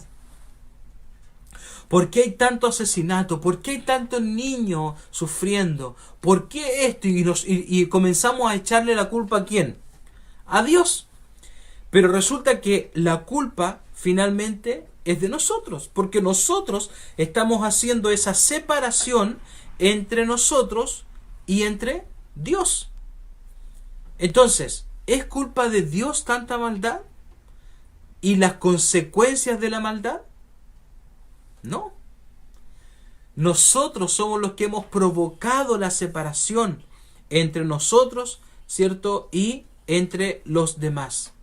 ¿Por qué hay tanto asesinato? ¿Por qué hay tantos niños sufriendo? ¿Por qué esto? Y comenzamos a echarle la culpa ¿a quién? A Dios. Pero resulta que la culpa finalmente es de nosotros, porque nosotros estamos haciendo esa separación entre nosotros y entre Dios. Entonces, ¿es culpa de Dios tanta maldad? ¿Y las consecuencias de la maldad? No. Nosotros somos los que hemos provocado la separación entre nosotros, ¿cierto? Y entre los demás.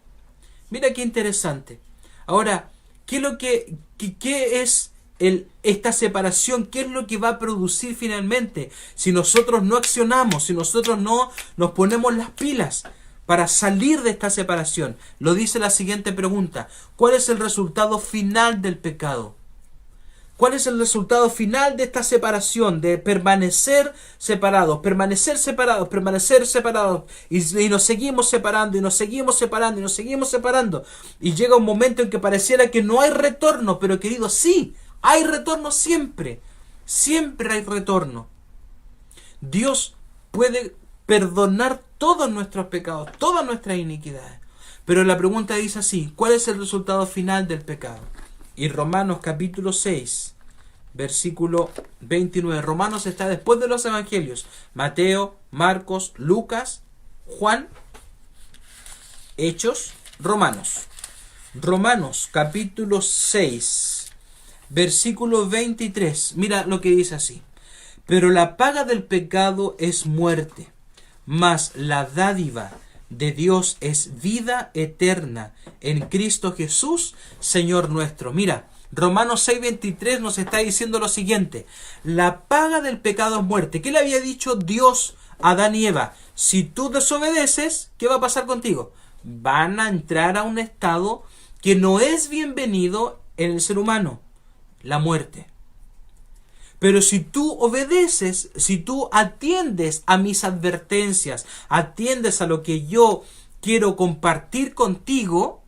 Mira qué interesante. Ahora, ¿qué es esta separación? ¿Qué es lo que va a producir finalmente? Si nosotros no accionamos, si nosotros no nos ponemos las pilas para salir de esta separación. Lo dice la siguiente pregunta. ¿Cuál es el resultado final del pecado? ¿Cuál es el resultado final de esta separación? De permanecer separados, permanecer separados, permanecer separados. Y nos seguimos separando, y nos seguimos separando, y nos seguimos separando. Y llega un momento en que pareciera que no hay retorno. Pero querido, sí, hay retorno siempre. Siempre hay retorno. Dios puede perdonar todos nuestros pecados, todas nuestras iniquidades. Pero la pregunta dice así, ¿cuál es el resultado final del pecado? Y Romanos capítulo 6, versículo 29. Romanos está después de los evangelios. Mateo, Marcos, Lucas, Juan, Hechos, Romanos. Romanos capítulo 6, versículo 23. Mira lo que dice así. Pero la paga del pecado es muerte, mas la dádiva de Dios es vida eterna en Cristo Jesús, Señor nuestro. Mira, Romanos 6:23 nos está diciendo lo siguiente. La paga del pecado es muerte. ¿Qué le había dicho Dios a Adán y Eva? Si tú desobedeces, ¿qué va a pasar contigo? Van a entrar a un estado que no es bienvenido en el ser humano, la muerte. Pero si tú obedeces, si tú atiendes a mis advertencias, atiendes a lo que yo quiero compartir contigo,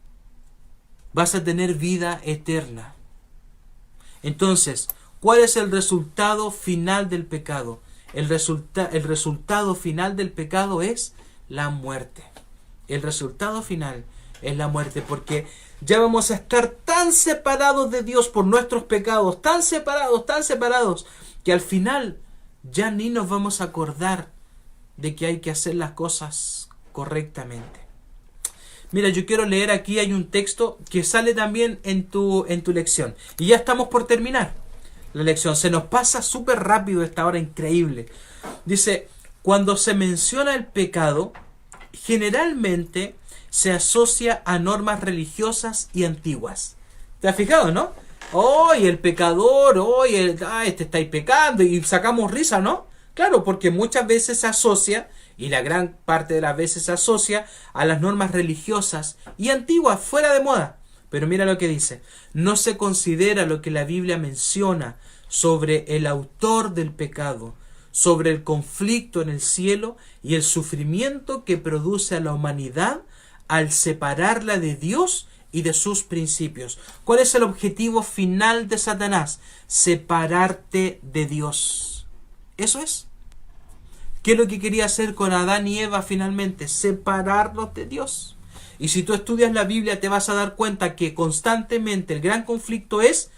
vas a tener vida eterna. Entonces, ¿cuál es el resultado final del pecado? El resultado final del pecado es la muerte. El resultado final es la muerte, porque ya vamos a estar tan separados de Dios por nuestros pecados, tan separados, que al final ya ni nos vamos a acordar de que hay que hacer las cosas correctamente. Mira, yo quiero leer aquí, hay un texto que sale también en tu lección. Y ya estamos por terminar la lección. Se nos pasa súper rápido esta hora, increíble. Dice, cuando se menciona el pecado, generalmente se asocia a normas religiosas y antiguas. ¿Te has fijado, no? Hoy el pecador, este estáis pecando, y sacamos risa, ¿no? Claro, porque muchas veces se asocia, y la gran parte de las veces se asocia a las normas religiosas y antiguas, fuera de moda. Pero mira lo que dice. No se considera lo que la Biblia menciona sobre el autor del pecado, sobre el conflicto en el cielo y el sufrimiento que produce a la humanidad al separarla de Dios y de sus principios. ¿Cuál es el objetivo final de Satanás? Separarte de Dios. Eso es. ¿Qué es lo que quería hacer con Adán y Eva finalmente? Separarlos de Dios. Y si tú estudias la Biblia te vas a dar cuenta que constantemente el gran conflicto es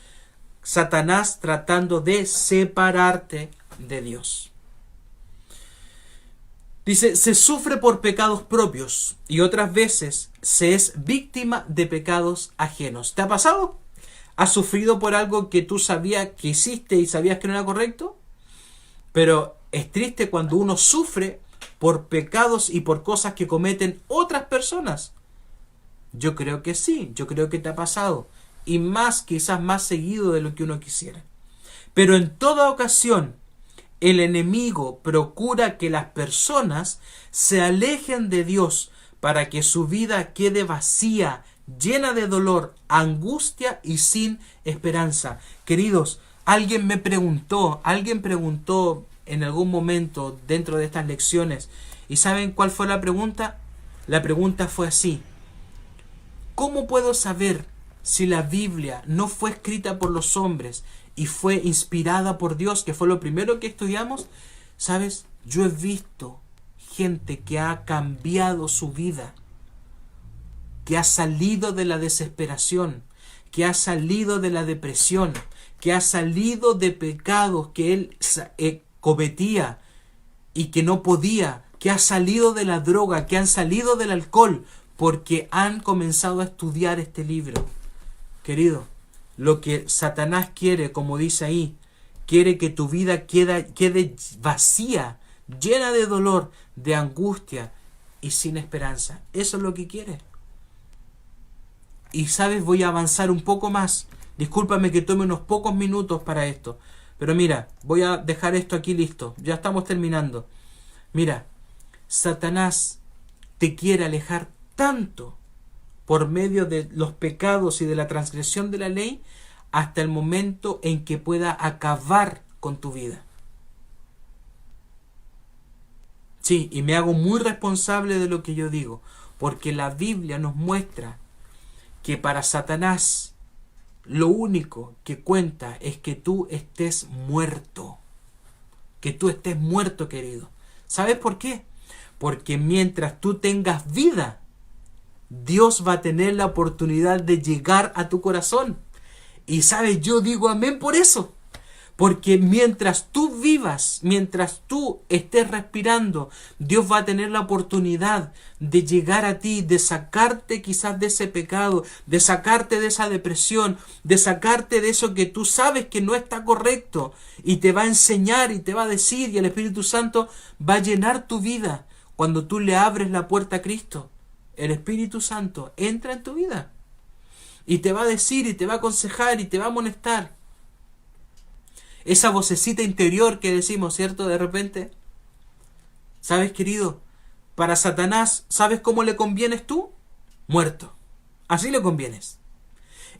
Satanás tratando de separarte de Dios. Dice, se sufre por pecados propios y otras veces se es víctima de pecados ajenos. ¿Te ha pasado? ¿Has sufrido por algo que tú sabías que hiciste y sabías que no era correcto? Pero es triste cuando uno sufre por pecados y por cosas que cometen otras personas. Yo creo que sí, yo creo que te ha pasado. Y más, quizás más seguido de lo que uno quisiera. Pero en toda ocasión, el enemigo procura que las personas se alejen de Dios para que su vida quede vacía, llena de dolor, angustia y sin esperanza. Queridos, alguien preguntó en algún momento dentro de estas lecciones, ¿y saben cuál fue la pregunta? La pregunta fue así: ¿cómo puedo saber si la Biblia no fue escrita por los hombres y fue inspirada por Dios, que fue lo primero que estudiamos? ¿Sabes? Yo he visto gente que ha cambiado su vida, que ha salido de la desesperación, que ha salido de la depresión, que ha salido de pecados que él cometía y que no podía, que ha salido de la droga, que han salido del alcohol, porque han comenzado a estudiar este libro. Querido, lo que Satanás quiere, como dice ahí, quiere que tu vida quede vacía, llena de dolor, de angustia y sin esperanza. Eso es lo que quiere. Y sabes, voy a avanzar un poco más. Discúlpame que tome unos pocos minutos para esto. Pero mira, voy a dejar esto aquí listo. Ya estamos terminando. Mira, Satanás te quiere alejar tanto por medio de los pecados y de la transgresión de la ley hasta el momento en que pueda acabar con tu vida. Sí, y me hago muy responsable de lo que yo digo, porque la Biblia nos muestra que para Satanás lo único que cuenta es que tú estés muerto. Que tú estés muerto, querido. ¿Sabes por qué? Porque mientras tú tengas vida, Dios va a tener la oportunidad de llegar a tu corazón. Y sabes, yo digo amén por eso. Porque mientras tú vivas, mientras tú estés respirando, Dios va a tener la oportunidad de llegar a ti, de sacarte quizás de ese pecado, de sacarte de esa depresión, de sacarte de eso que tú sabes que no está correcto, y te va a enseñar y te va a decir, y el Espíritu Santo va a llenar tu vida. Cuando tú le abres la puerta a Cristo, el Espíritu Santo entra en tu vida y te va a decir y te va a aconsejar y te va a amonestar. Esa vocecita interior que decimos, ¿cierto? De repente. ¿Sabes, querido? Para Satanás, ¿sabes cómo le convienes tú? Muerto. Así le convienes.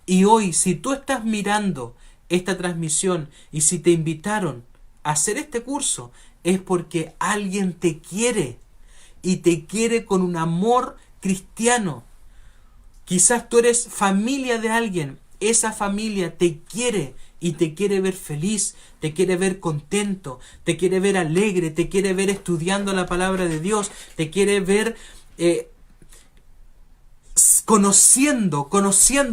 Y hoy, si tú estás mirando esta transmisión y si te invitaron a hacer este curso, es porque alguien te quiere. Y te quiere con un amor cristiano. Quizás tú eres familia de alguien. Esa familia te quiere y te quiere ver feliz, te quiere ver contento, te quiere ver alegre, te quiere ver estudiando la palabra de Dios, te quiere ver conociendo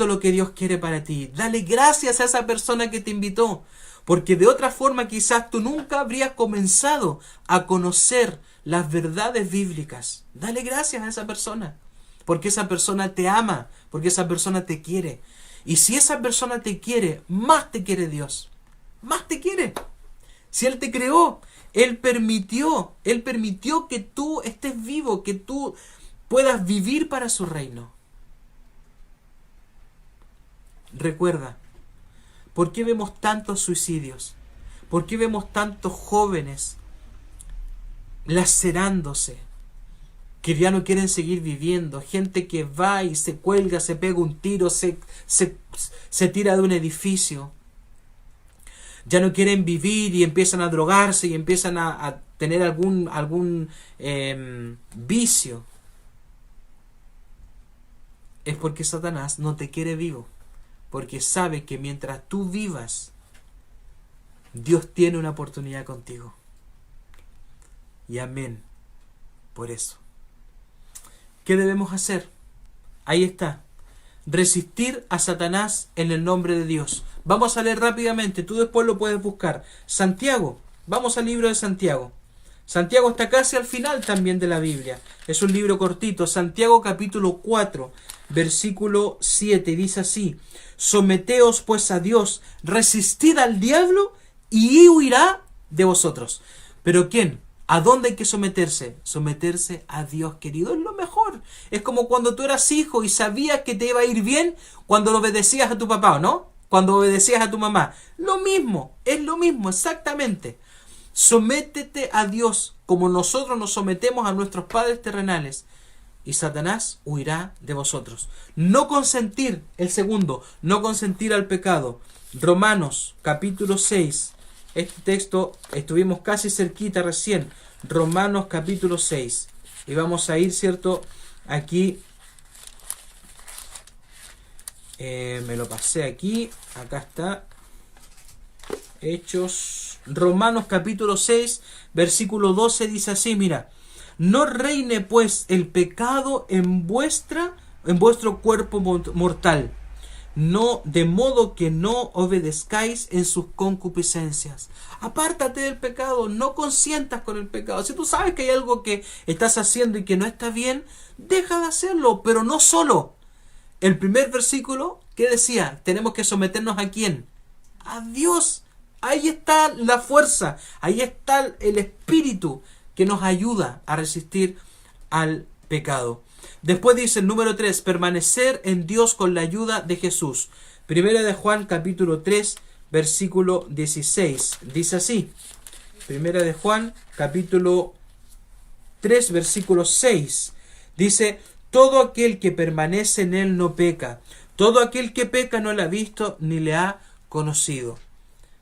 lo que Dios quiere para ti. Dale gracias a esa persona que te invitó, porque de otra forma quizás tú nunca habrías comenzado a conocer las verdades bíblicas. Dale gracias a esa persona, porque esa persona te ama, porque esa persona te quiere. Y si esa persona te quiere, más te quiere Dios. Más te quiere. Si Él te creó, Él permitió que tú estés vivo, que tú puedas vivir para su reino. Recuerda, ¿por qué vemos tantos suicidios? ¿Por qué vemos tantos jóvenes lacerándose? que ya no quieren seguir viviendo, gente que va y se cuelga, se pega un tiro, se tira de un edificio. Ya no quieren vivir y empiezan a drogarse y empiezan a tener algún vicio. Es porque Satanás no te quiere vivo, porque sabe que mientras tú vivas, Dios tiene una oportunidad contigo. Y amén por eso. ¿Qué debemos hacer? Ahí está. Resistir a Satanás en el nombre de Dios. Vamos a leer rápidamente, tú después lo puedes buscar. Santiago, vamos al libro de Santiago. Santiago está casi al final también de la Biblia. Es un libro cortito. Santiago capítulo 4, versículo 7, dice así: someteos pues a Dios, resistid al diablo y huirá de vosotros. ¿Pero quién? ¿A dónde hay que someterse? Someterse a Dios, querido, es lo mejor. Es como cuando tú eras hijo y sabías que te iba a ir bien cuando lo obedecías a tu papá, ¿no? Cuando obedecías a tu mamá. Lo mismo, es lo mismo, exactamente. Sométete a Dios como nosotros nos sometemos a nuestros padres terrenales y Satanás huirá de vosotros. No consentir, el segundo, no consentir al pecado. Romanos capítulo 6. Este texto estuvimos casi cerquita recién. Romanos capítulo 6. Y vamos a ir, ¿cierto? Aquí. Me lo pasé aquí. Acá está. Hechos. Romanos capítulo 6, versículo 12 dice así, mira. No reine pues el pecado en vuestro cuerpo mortal, no, de modo que no obedezcáis en sus concupiscencias. Apártate del pecado, no consientas con el pecado. Si tú sabes que hay algo que estás haciendo y que no está bien, deja de hacerlo, pero no solo. El primer versículo, ¿qué decía? Tenemos que someternos ¿a quién? A Dios. Ahí está la fuerza, ahí está el espíritu que nos ayuda a resistir al pecado. Después dice el número 3, permanecer en Dios con la ayuda de Jesús. Primera de Juan capítulo 3, versículo 16. Dice así. Primera de Juan capítulo 3, versículo 6. Dice, todo aquel que permanece en él no peca. Todo aquel que peca no le ha visto ni le ha conocido.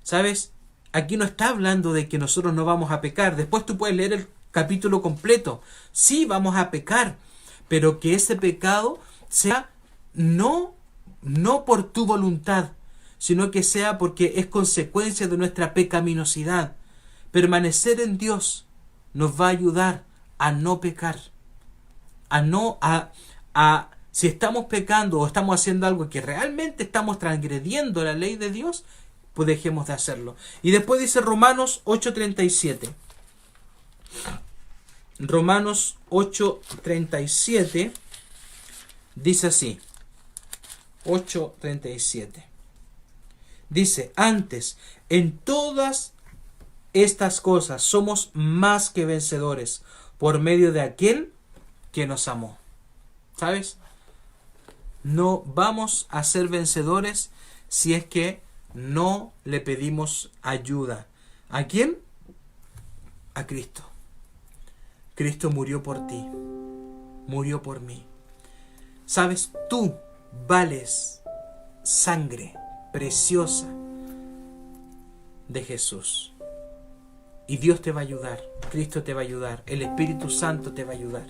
¿Sabes? Aquí no está hablando de que nosotros no vamos a pecar. Después tú puedes leer el capítulo completo. Sí, vamos a pecar, pero que ese pecado sea no por tu voluntad, sino que sea porque es consecuencia de nuestra pecaminosidad. Permanecer en Dios nos va a ayudar a no pecar, si estamos pecando o estamos haciendo algo que realmente estamos transgrediendo la ley de Dios, pues dejemos de hacerlo. Y después dice Romanos 8:37. Romanos 8:37 dice así. 8:37. Dice, antes, en todas estas cosas somos más que vencedores por medio de aquel que nos amó. ¿Sabes? No vamos a ser vencedores si es que no le pedimos ayuda. ¿A quién? A Cristo. Cristo murió por ti. Murió por mí. ¿Sabes? Tú vales sangre preciosa de Jesús. Y Dios te va a ayudar. Cristo te va a ayudar. El Espíritu Santo te va a ayudar.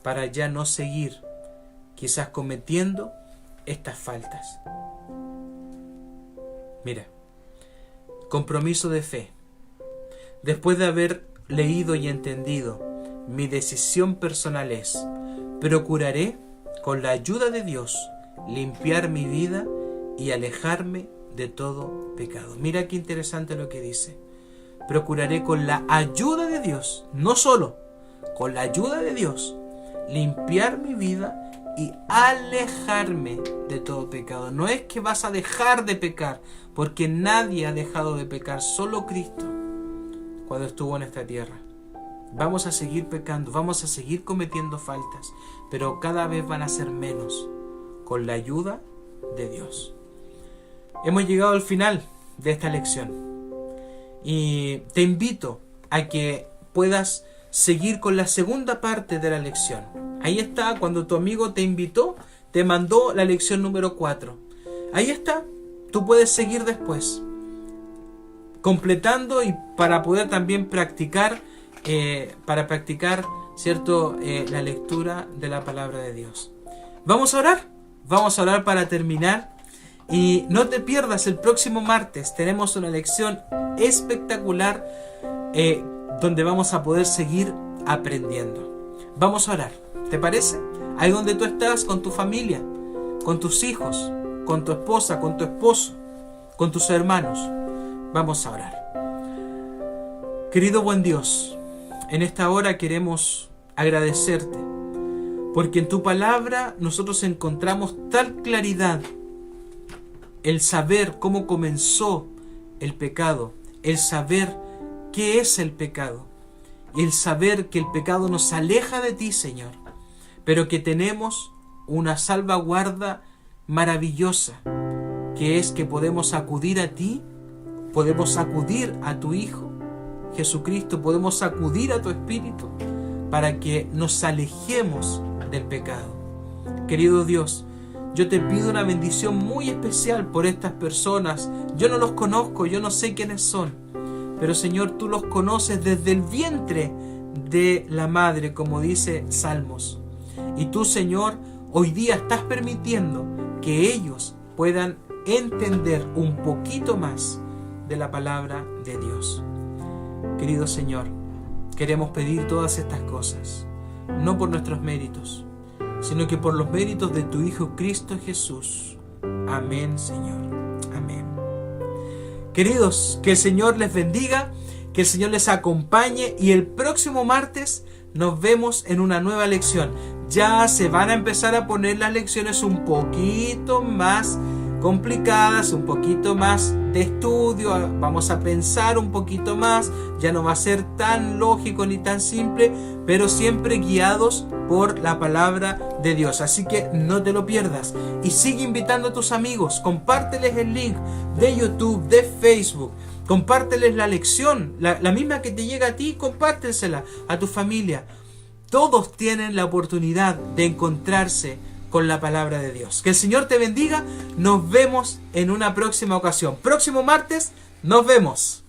Para ya no seguir quizás cometiendo estas faltas. Mira, compromiso de fe. Después de haber leído y entendido, mi decisión personal es: procuraré, con la ayuda de Dios, limpiar mi vida y alejarme de todo pecado. Mira qué interesante lo que dice. Procuraré con la ayuda de Dios, no solo, con la ayuda de Dios, limpiar mi vida y alejarme de todo pecado. No es que vas a dejar de pecar, porque nadie ha dejado de pecar, solo Cristo cuando estuvo en esta tierra. Vamos a seguir pecando, vamos a seguir cometiendo faltas, pero cada vez van a ser menos con la ayuda de Dios. Hemos llegado al final de esta lección y te invito a que puedas seguir con la segunda parte de la lección. Ahí está, cuando tu amigo te invitó, te mandó la lección número 4. Ahí está, tú puedes seguir después, completando y para poder también practicar, ¿cierto? La lectura de la palabra de Dios. Vamos a orar para terminar. Y no te pierdas, el próximo martes tenemos una lección espectacular donde vamos a poder seguir aprendiendo. Vamos a orar, ¿te parece? Ahí donde tú estás, con tu familia, con tus hijos, con tu esposa, con tu esposo, con tus hermanos. Vamos a orar. Querido buen Dios, en esta hora queremos agradecerte, porque en tu palabra nosotros encontramos tal claridad, el saber cómo comenzó el pecado, el saber qué es el pecado, el saber que el pecado nos aleja de ti, Señor, pero que tenemos una salvaguarda maravillosa, que es que podemos acudir a ti, podemos acudir a tu Hijo Jesucristo, podemos acudir a tu Espíritu para que nos alejemos del pecado. Querido Dios, yo te pido una bendición muy especial por estas personas. Yo no los conozco, yo no sé quiénes son, pero Señor, tú los conoces desde el vientre de la madre, como dice Salmos. Y tú, Señor, hoy día estás permitiendo que ellos puedan entender un poquito más de la palabra de Dios. Querido Señor, queremos pedir todas estas cosas, no por nuestros méritos, sino que por los méritos de tu Hijo Cristo Jesús. Amén, Señor. Amén. Queridos, que el Señor les bendiga, que el Señor les acompañe y el próximo martes nos vemos en una nueva lección. Ya se van a empezar a poner las lecciones un poquito más complicadas, un poquito más de estudio, vamos a pensar un poquito más, ya no va a ser tan lógico ni tan simple, pero siempre guiados por la palabra de Dios. Así que no te lo pierdas y sigue invitando a tus amigos, compárteles el link de YouTube, de Facebook, compárteles la lección, la misma que te llega a ti, compártensela a tu familia. Todos tienen la oportunidad de encontrarse con la palabra de Dios. Que el Señor te bendiga. Nos vemos en una próxima ocasión. Próximo martes, nos vemos.